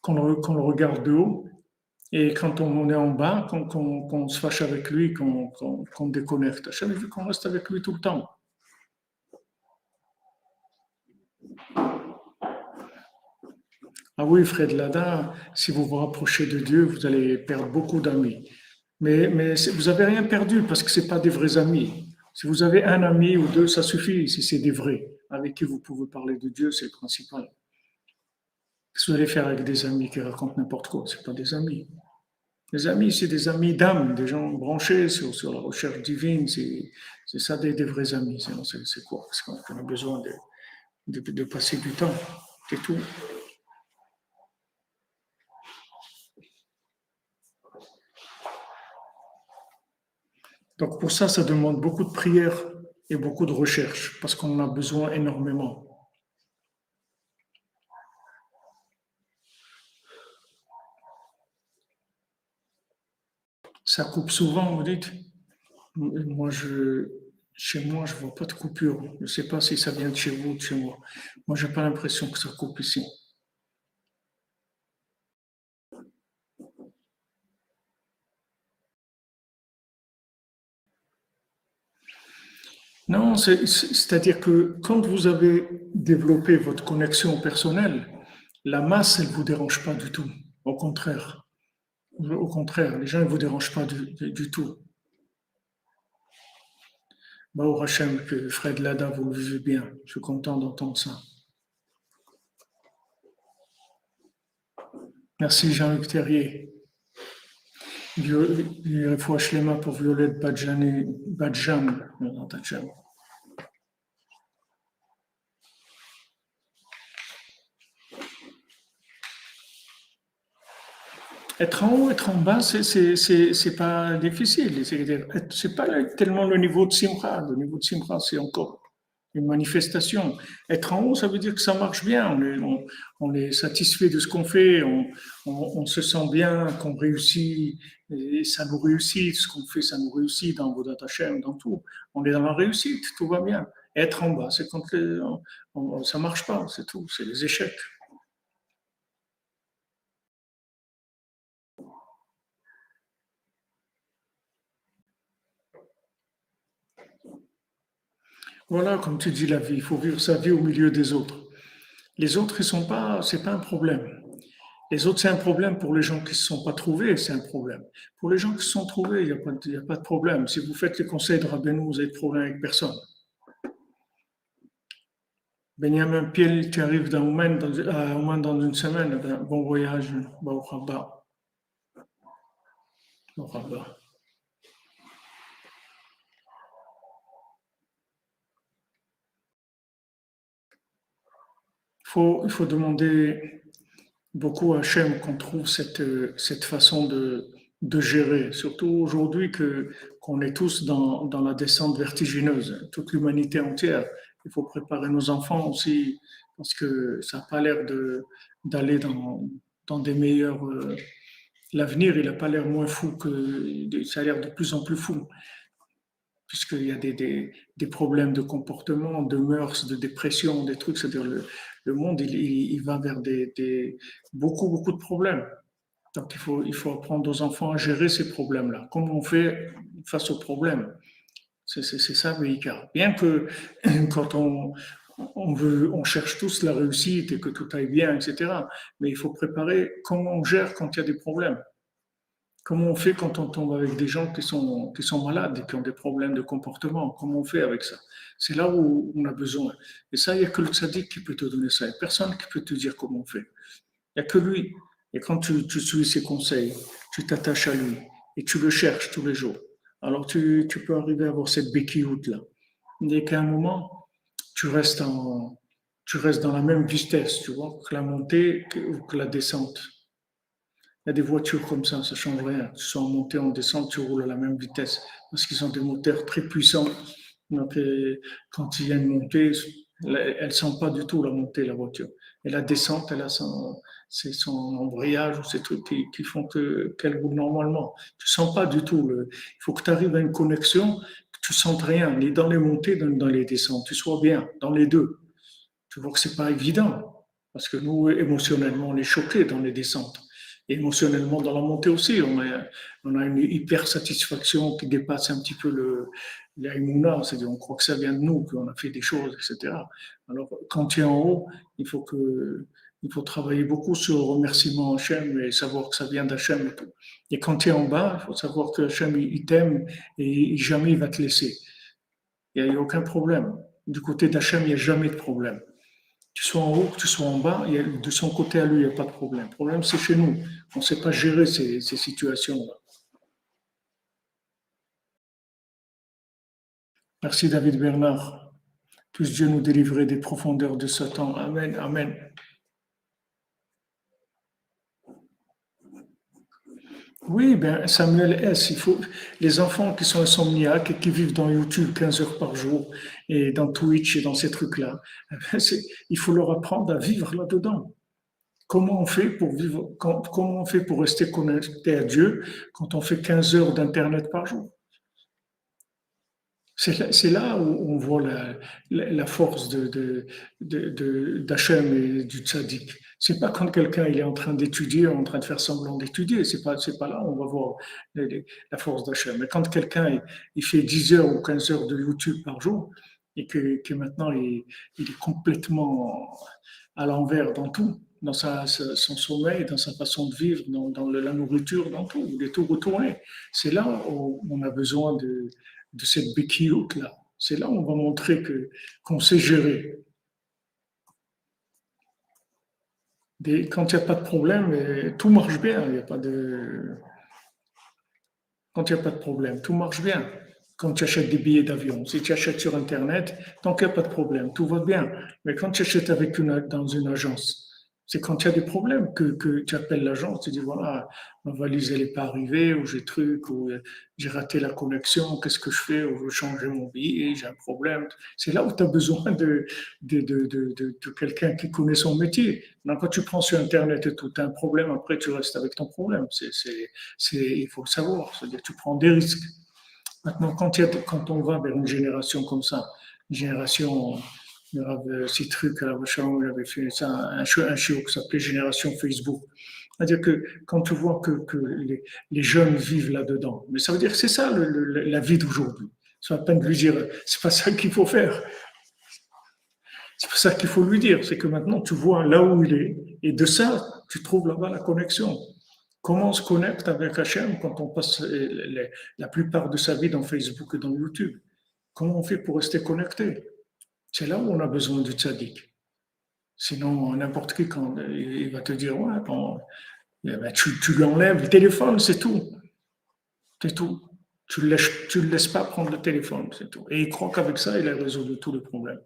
qu'on le regarde de haut, et quand on est en bas, qu'on se fâche avec lui, qu'on déconnecte. Hachem, il veut qu'on reste avec lui tout le temps. Ah oui, Fred Lada, si vous vous rapprochez de Dieu, vous allez perdre beaucoup d'amis. Mais vous n'avez rien perdu parce que ce pas des vrais amis. Si vous avez un ami ou deux, ça suffit si c'est des vrais, avec qui vous pouvez parler de Dieu, c'est le principal. Qu'est-ce que vous allez faire avec des amis qui racontent n'importe quoi? Ce pas des amis. Les amis, c'est des amis d'âme, des gens branchés sur la recherche divine. C'est ça des vrais amis. Sinon, c'est quoi? Parce qu'on a besoin de passer du temps. C'est tout. Donc pour ça, ça demande beaucoup de prières et beaucoup de recherche, parce qu'on en a besoin énormément. Ça coupe souvent, vous dites. Moi, chez moi, je ne vois pas de coupure. Je ne sais pas si ça vient de chez vous ou de chez moi. Moi, je n'ai pas l'impression que ça coupe ici. Non, c'est-à-dire que quand vous avez développé votre connexion personnelle, la masse, elle ne vous dérange pas du tout. Au contraire. Au contraire, les gens ne vous dérangent pas du tout. Bah, au Hachem, que Fred Lada, vous le vivez bien. Je suis content d'entendre ça. Merci Jean-Luc Terrier. Fois Shlema pour Violette Badjan. Être en haut, être en bas, c'est pas difficile. C'est pas tellement le niveau de Simra. Le niveau de Simra, c'est encore une manifestation. Être en haut, ça veut dire que ça marche bien. On est satisfait de ce qu'on fait, on se sent bien, qu'on réussit, et ça nous réussit. Ce qu'on fait, ça nous réussit dans vos Hashem, dans tout. On est dans la réussite, tout va bien. Être en bas, c'est quand ça marche pas, c'est tout, c'est les échecs. Voilà, comme tu dis, la vie, il faut vivre sa vie au milieu des autres. Les autres, ils sont pas, c'est pas un problème. Les autres, c'est un problème pour les gens qui ne se sont pas trouvés, c'est un problème. Pour les gens qui se sont trouvés, il y a pas de problème. Si vous faites les conseils de Rabbeinu, vous n'avez de problème avec personne. Benjamin Piel, tu arrives à Oman dans une semaine, eh bien, bon voyage, bon rabat, bon rabat. Il faut demander beaucoup à Hachem qu'on trouve cette façon de gérer, surtout aujourd'hui qu'on est tous dans la descente vertigineuse, toute l'humanité entière. Il faut préparer nos enfants aussi, parce que ça n'a pas l'air d'aller dans des meilleurs... l'avenir, il n'a pas l'air moins fou ça a l'air de plus en plus fou puisqu'il y a des problèmes de comportement, de mœurs, de dépression, des trucs. C'est-à-dire le monde, il va vers beaucoup, beaucoup de problèmes. Donc il faut apprendre aux enfants à gérer ces problèmes-là. Comment on fait face aux problèmes? C'est ça le Icar. Bien que quand on cherche tous la réussite et que tout aille bien, etc. Mais il faut préparer comment on gère quand il y a des problèmes. Comment on fait quand on tombe avec des gens qui sont malades et qui ont des problèmes de comportement? Comment on fait avec ça? C'est là où on a besoin. Et ça, il n'y a que le tzaddik qui peut te donner ça. Il n'y a personne qui peut te dire comment on fait. Il n'y a que lui. Et quand tu suis ses conseils, tu t'attaches à lui et tu le cherches tous les jours. Alors tu peux arriver à avoir cette béquilloute là. Dès qu'à un moment, tu restes, tu restes dans la même vitesse, tu vois, que la montée ou que la descente. Il y a des voitures comme ça ne change rien. Tu sois en montée, en descente, tu roules à la même vitesse parce qu'ils ont des moteurs très puissants. Donc, quand il y a une montée, elle ne sent pas du tout la montée, la voiture. Et la descente, c'est son embrayage ou ces trucs qui font qu'elle roule normalement. Tu ne sens pas du tout. Il faut que tu arrives à une connexion, que tu ne sentes rien, ni dans les montées, ni dans les descentes. Tu sois bien dans les deux. Tu vois que ce n'est pas évident parce que nous, émotionnellement, on est choqués dans les descentes. Et émotionnellement, dans la montée aussi, on a une hyper satisfaction qui dépasse un petit peu l'aïmouna, c'est-à-dire on croit que ça vient de nous, qu'on a fait des choses, etc. Alors, quand tu es en haut, il faut travailler beaucoup sur le remerciement à Hachem et savoir que ça vient d'Hachem et tout. Et quand tu es en bas, il faut savoir que Hachem, il t'aime et jamais il va te laisser. Il n'y a aucun problème. Du côté d'Hachem, il n'y a jamais de problème. Tu sois en haut, que tu sois en bas, de son côté à lui, il n'y a pas de problème. Le problème, c'est chez nous. On ne sait pas gérer ces situations-là. Merci David Bernard. Puisse Dieu nous délivrer des profondeurs de Satan. Amen, amen. Oui, ben Samuel S. Les enfants qui sont insomniaques et qui vivent dans YouTube 15 heures par jour et dans Twitch et dans ces trucs-là, il faut leur apprendre à vivre là-dedans. Comment on fait pour vivre, comment on fait pour rester connecté à Dieu quand on fait 15 heures d'Internet par jour? C'est là où on voit la force d'Hachem et du tzaddik. C'est pas quand quelqu'un il est en train d'étudier, en train de faire semblant d'étudier. C'est pas là où on va voir la force d'Hachem. Mais quand quelqu'un il fait 10 heures ou 15 heures de YouTube par jour et que maintenant il est complètement à l'envers dans tout, dans son sommeil, dans sa façon de vivre, dans la nourriture, dans tout, il est tout retourné. C'est là où on a besoin de cette béquilloute-là. C'est là où on va montrer qu'on sait gérer. Quand il n'y a pas de problème, tout marche bien. Il y a pas de... Quand il n'y a pas de problème, tout marche bien. Quand tu achètes des billets d'avion, si tu achètes sur Internet, tant qu'il n'y a pas de problème, tout va bien. Mais quand tu achètes dans une agence, C'est quand il y a des problèmes que tu appelles l'agence, tu dis voilà, ma valise elle n'est pas arrivée, ou j'ai truc, ou j'ai raté la connexion, qu'est-ce que je fais, ou je veux changer mon billet, j'ai un problème. C'est là où tu as besoin de quelqu'un qui connaît son métier. Donc, quand tu prends sur Internet et tout, tu as un problème, après tu restes avec ton problème. Il faut le savoir, c'est-à-dire que tu prends des risques. Maintenant, quand on va vers une génération comme ça, une génération, il y avait ces trucs à la Vachon, il avait fait ça, un show qui s'appelait Génération Facebook. C'est-à-dire que quand tu vois que les jeunes vivent là-dedans, mais ça veut dire que c'est ça la vie d'aujourd'hui. C'est pas peine de lui dire, c'est pas ça qu'il faut faire. C'est pas ça qu'il faut lui dire. C'est que maintenant, tu vois là où il est, et de ça, tu trouves là-bas la connexion. Comment on se connecte avec Hachem quand on passe la plupart de sa vie dans Facebook et dans YouTube? Comment on fait pour rester connecté? C'est là où on a besoin du tzaddik. Sinon, n'importe qui, quand il va te dire, ouais, eh ben, tu lui enlèves le téléphone, c'est tout. C'est tout. Tu le laisses pas prendre le téléphone, c'est tout. Et il croit qu'avec ça, il a résolu tous les problèmes.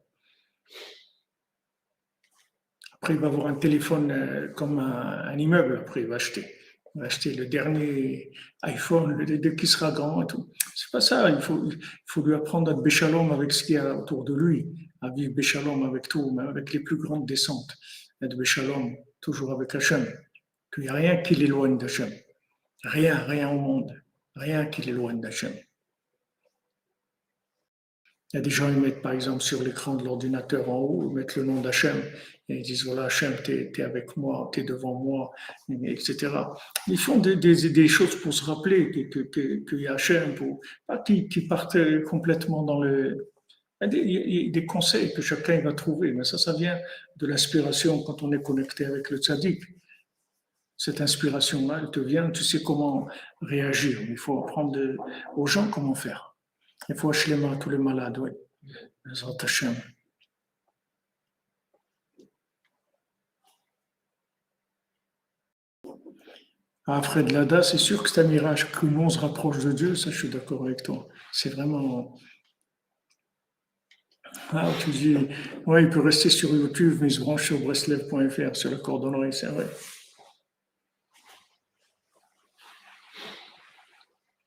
Après, il va avoir un téléphone comme un immeuble, après, il va acheter. Il va acheter le dernier iPhone, dès qu'il sera grand et tout. C'est pas ça, il faut lui apprendre à être béchalom avec ce qu'il y a autour de lui, à vivre béchalom avec tout, mais avec les plus grandes descentes. Être béchalom, toujours avec Hachem. Qu'il n'y a rien qui l'éloigne d'Hachem. Rien, rien au monde. Rien qui l'éloigne d'Hachem. Il y a des gens qui mettent par exemple sur l'écran de l'ordinateur en haut, ils mettent le nom d'Hachem et ils disent voilà, Hachem, t'es avec moi, t'es devant moi, etc. Ils font des choses pour se rappeler qu'il y a Hachem, pas qui partent complètement dans le. Il y a des conseils que chacun va trouver, mais ça vient de l'inspiration quand on est connecté avec le tzaddik. Cette inspiration-là, elle te vient, tu sais comment réagir. Il faut apprendre aux gens comment faire. Il faut acheter les mains à tous les malades, oui. Après de l'ADA, c'est sûr que c'est un mirage que nous on se rapproche de Dieu, ça je suis d'accord avec toi. C'est vraiment. Ah, tu dis, ouais, il peut rester sur YouTube, mais il se branche sur breslev.fr, sur la cordonnerie, c'est vrai.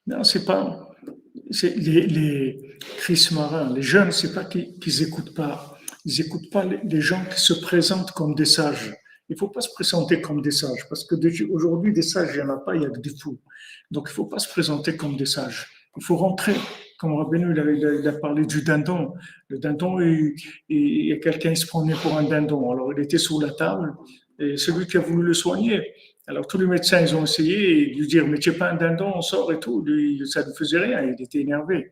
Non, c'est pas. C'est les Chris Marin, les jeunes, c'est pas qu'ils écoutent pas. Ils écoutent pas les gens qui se présentent comme des sages. Il faut pas se présenter comme des sages, parce que aujourd'hui, des sages, il n'y en a pas, il y a que des fous. Donc, il faut pas se présenter comme des sages. Il faut rentrer. Comme Rabbeinu, il a parlé du dindon. Le dindon, il y a quelqu'un qui se prenait pour un dindon. Alors, il était sous la table, et celui qui a voulu le soigner, alors tous les médecins, ils ont essayé de lui dire, mais tu n'es pas un dindon, on sort et tout. Lui, ça ne faisait rien, il était énervé.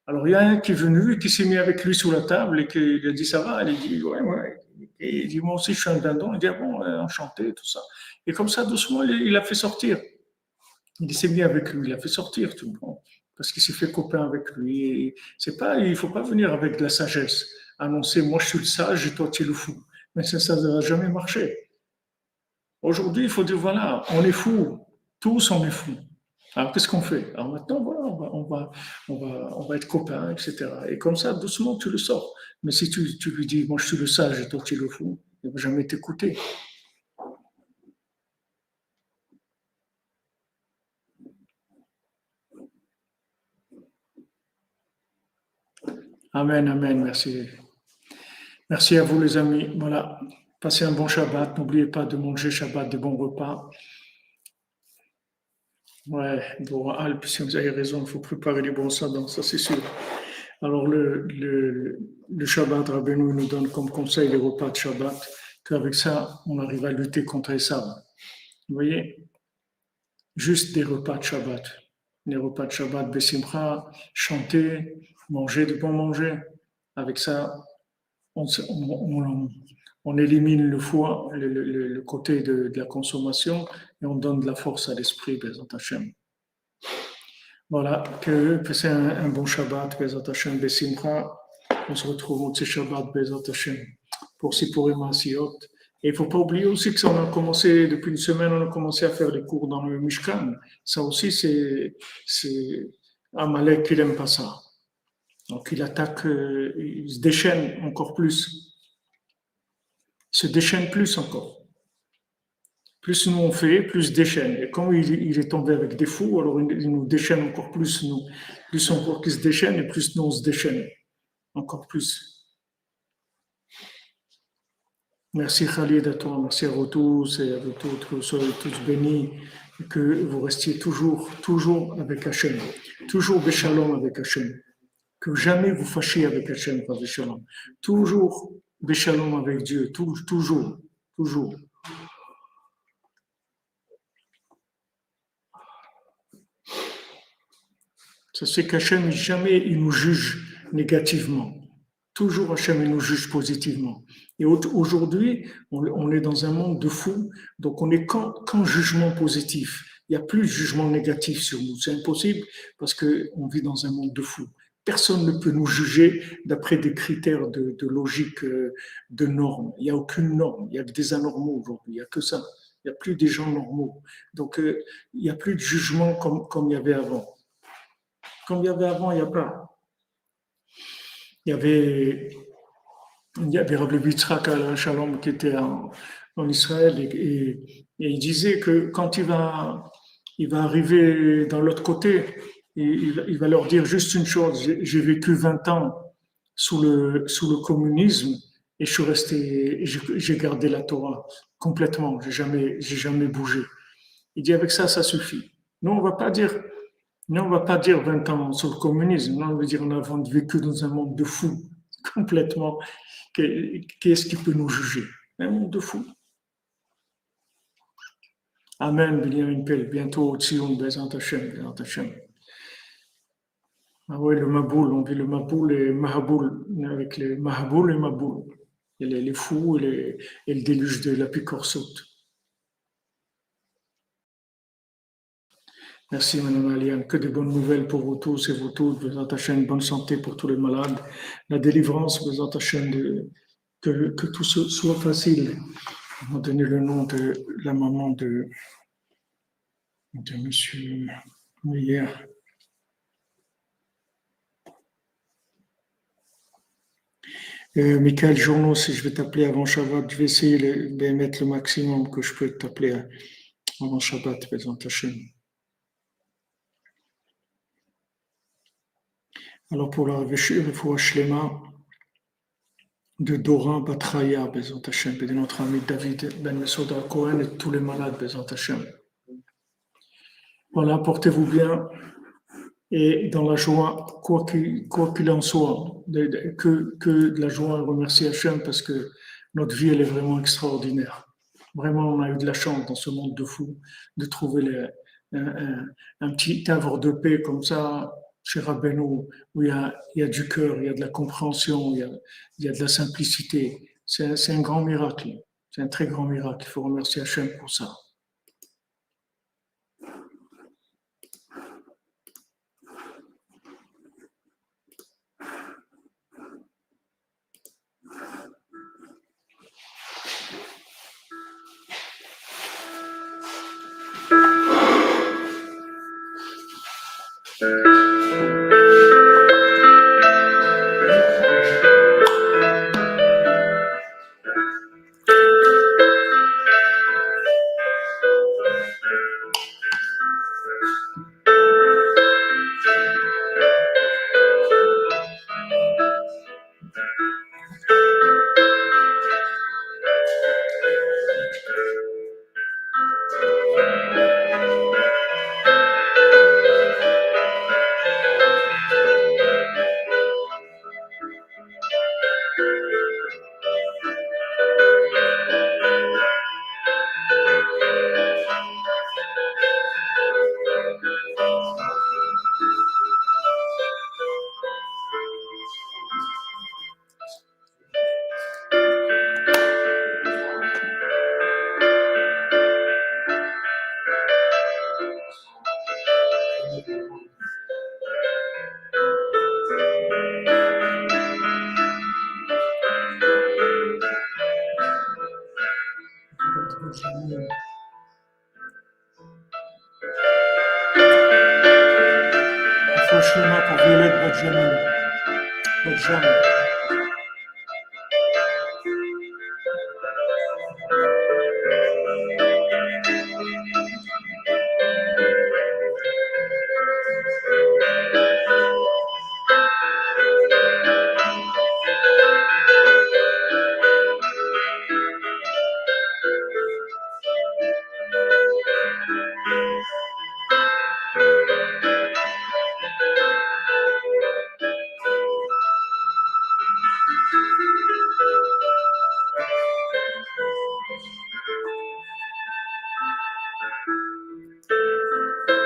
Alors il y a un qui est venu, qui s'est mis avec lui sous la table et qui lui a dit, ça va? Il dit, ouais, ouais. Et il dit, moi aussi, je suis un dindon. Il dit, ah bon, enchanté, tout ça. Et comme ça, doucement, il a fait sortir. Il s'est mis avec lui, il a fait sortir tout le monde. Parce qu'il s'est fait copain avec lui. Et c'est pas, il ne faut pas venir avec de la sagesse. Annoncer, moi je suis le sage et toi tu es le fou. Mais ça ne va jamais marcher. Aujourd'hui, il faut dire, voilà, on est fous, tous on est fous. Alors qu'est-ce qu'on fait? Alors maintenant, voilà, on va être copains, etc. Et comme ça, doucement, tu le sors. Mais si tu lui dis, moi je suis le sage et toi tu es le fou, il ne va jamais t'écouter. Amen, amen, merci. Merci à vous les amis. Voilà, passez un bon Shabbat. N'oubliez pas de manger Shabbat, de bons repas. Ouais, bon, Alpes, si vous avez raison, il faut préparer les bons sabats, ça c'est sûr. Alors, le Shabbat, Rabbeinu nous donne comme conseil les repas de Shabbat, qu'avec ça, on arrive à lutter contre les sables. Vous voyez, juste des repas de Shabbat. Les repas de Shabbat, Bessimcha, chanter, manger de bon manger. Avec ça, on, on élimine le foie, le côté de la consommation, et on donne de la force à l'esprit, Bezat Hashem. Voilà, que c'est un bon Shabbat, Bezat Hashem, Bessimcha. On se retrouve au Shabbat, Bezat Hashem, pour Sipurim Asiyot. Et il ne faut pas oublier aussi que ça, on a commencé, depuis une semaine, on a commencé à faire des cours dans le Mishkan. Ça aussi, c'est Amalek qui n'aime pas ça. Donc il attaque, il se déchaîne encore plus. Il se déchaîne plus encore. Plus nous on fait, plus il déchaîne. Et comme il est tombé avec des fous, alors il nous déchaîne encore plus, nous. Plus encore qu'il se déchaîne, et plus nous on se déchaîne. Encore plus. Merci Khalid à toi, merci à vous tous et à vous toutes, que vous soyez tous bénis, et que vous restiez toujours avec Hachem, toujours Béchalom avec Hachem, que jamais vous fâchiez avec Hachem, pas Béchalom, toujours Béchalom avec Dieu, toujours. Ça c'est qu'Hachem, jamais il nous juge négativement. Toujours Hachem, il nous juge positivement. Et aujourd'hui, on est dans un monde de fous, donc on est qu'en jugement positif. Il n'y a plus de jugement négatif sur nous. C'est impossible parce qu'on vit dans un monde de fous. Personne ne peut nous juger d'après des critères de logique, de normes. Il n'y a aucune norme. Il y a que des anormaux aujourd'hui. Il n'y a que ça. Il n'y a plus des gens normaux. Donc, il n'y a plus de jugement comme il y avait avant. Comme il y avait avant, il n'y a pas. Il y avait Rabbi Yitzhak Shalom qui était en Israël et il disait que quand il va arriver dans l'autre côté, il va leur dire juste une chose, j'ai vécu 20 ans sous le communisme et je suis resté, j'ai gardé la Torah complètement, j'ai jamais bougé. Il dit avec ça, ça suffit. Nous, on va pas dire 20 ans sur le communisme, non, on veut dire on a vécu dans un monde de fous, complètement. Qu'est-ce qui peut nous juger? Un monde de fous. Amen, Binyamin Pel, bientôt Tzion, Bezant Hashem, Bezant Hashem. Ah ouais, le Maboul, on dit le Maboul et Mahaboul, avec les Mahaboul et Maboul. Et les fous et le déluge de la picore saute. Merci, Madame Aliane. Que de bonnes nouvelles pour vous tous et vous toutes. Bezant Hashem, bonne santé pour tous les malades. La délivrance, Bezant Hashem, que tout soit facile. On va donner le nom de la maman de monsieur hier. Michael Journeau, si je vais t'appeler avant Shabbat, je vais essayer de mettre le maximum que je peux t'appeler avant Shabbat, Bezant Hashem. Alors pour la Refoua Shlema de Dora Batraya, Bezant Hashem, et de notre ami David Ben Mesoda Cohen et de tous les malades, Bezant Hashem. Voilà, portez-vous bien et dans la joie, quoi qu'il en soit, que de la joie et remercier Hashem parce que notre vie, elle est vraiment extraordinaire. Vraiment, on a eu de la chance dans ce monde de fous de trouver un petit havre de paix comme ça chez Rabbeinu, où il y a du cœur, il y a de la compréhension, il y a de la simplicité. C'est un grand miracle. C'est un très grand miracle. Il faut remercier Hachem pour ça. Franchement, pour Violette Benjamin.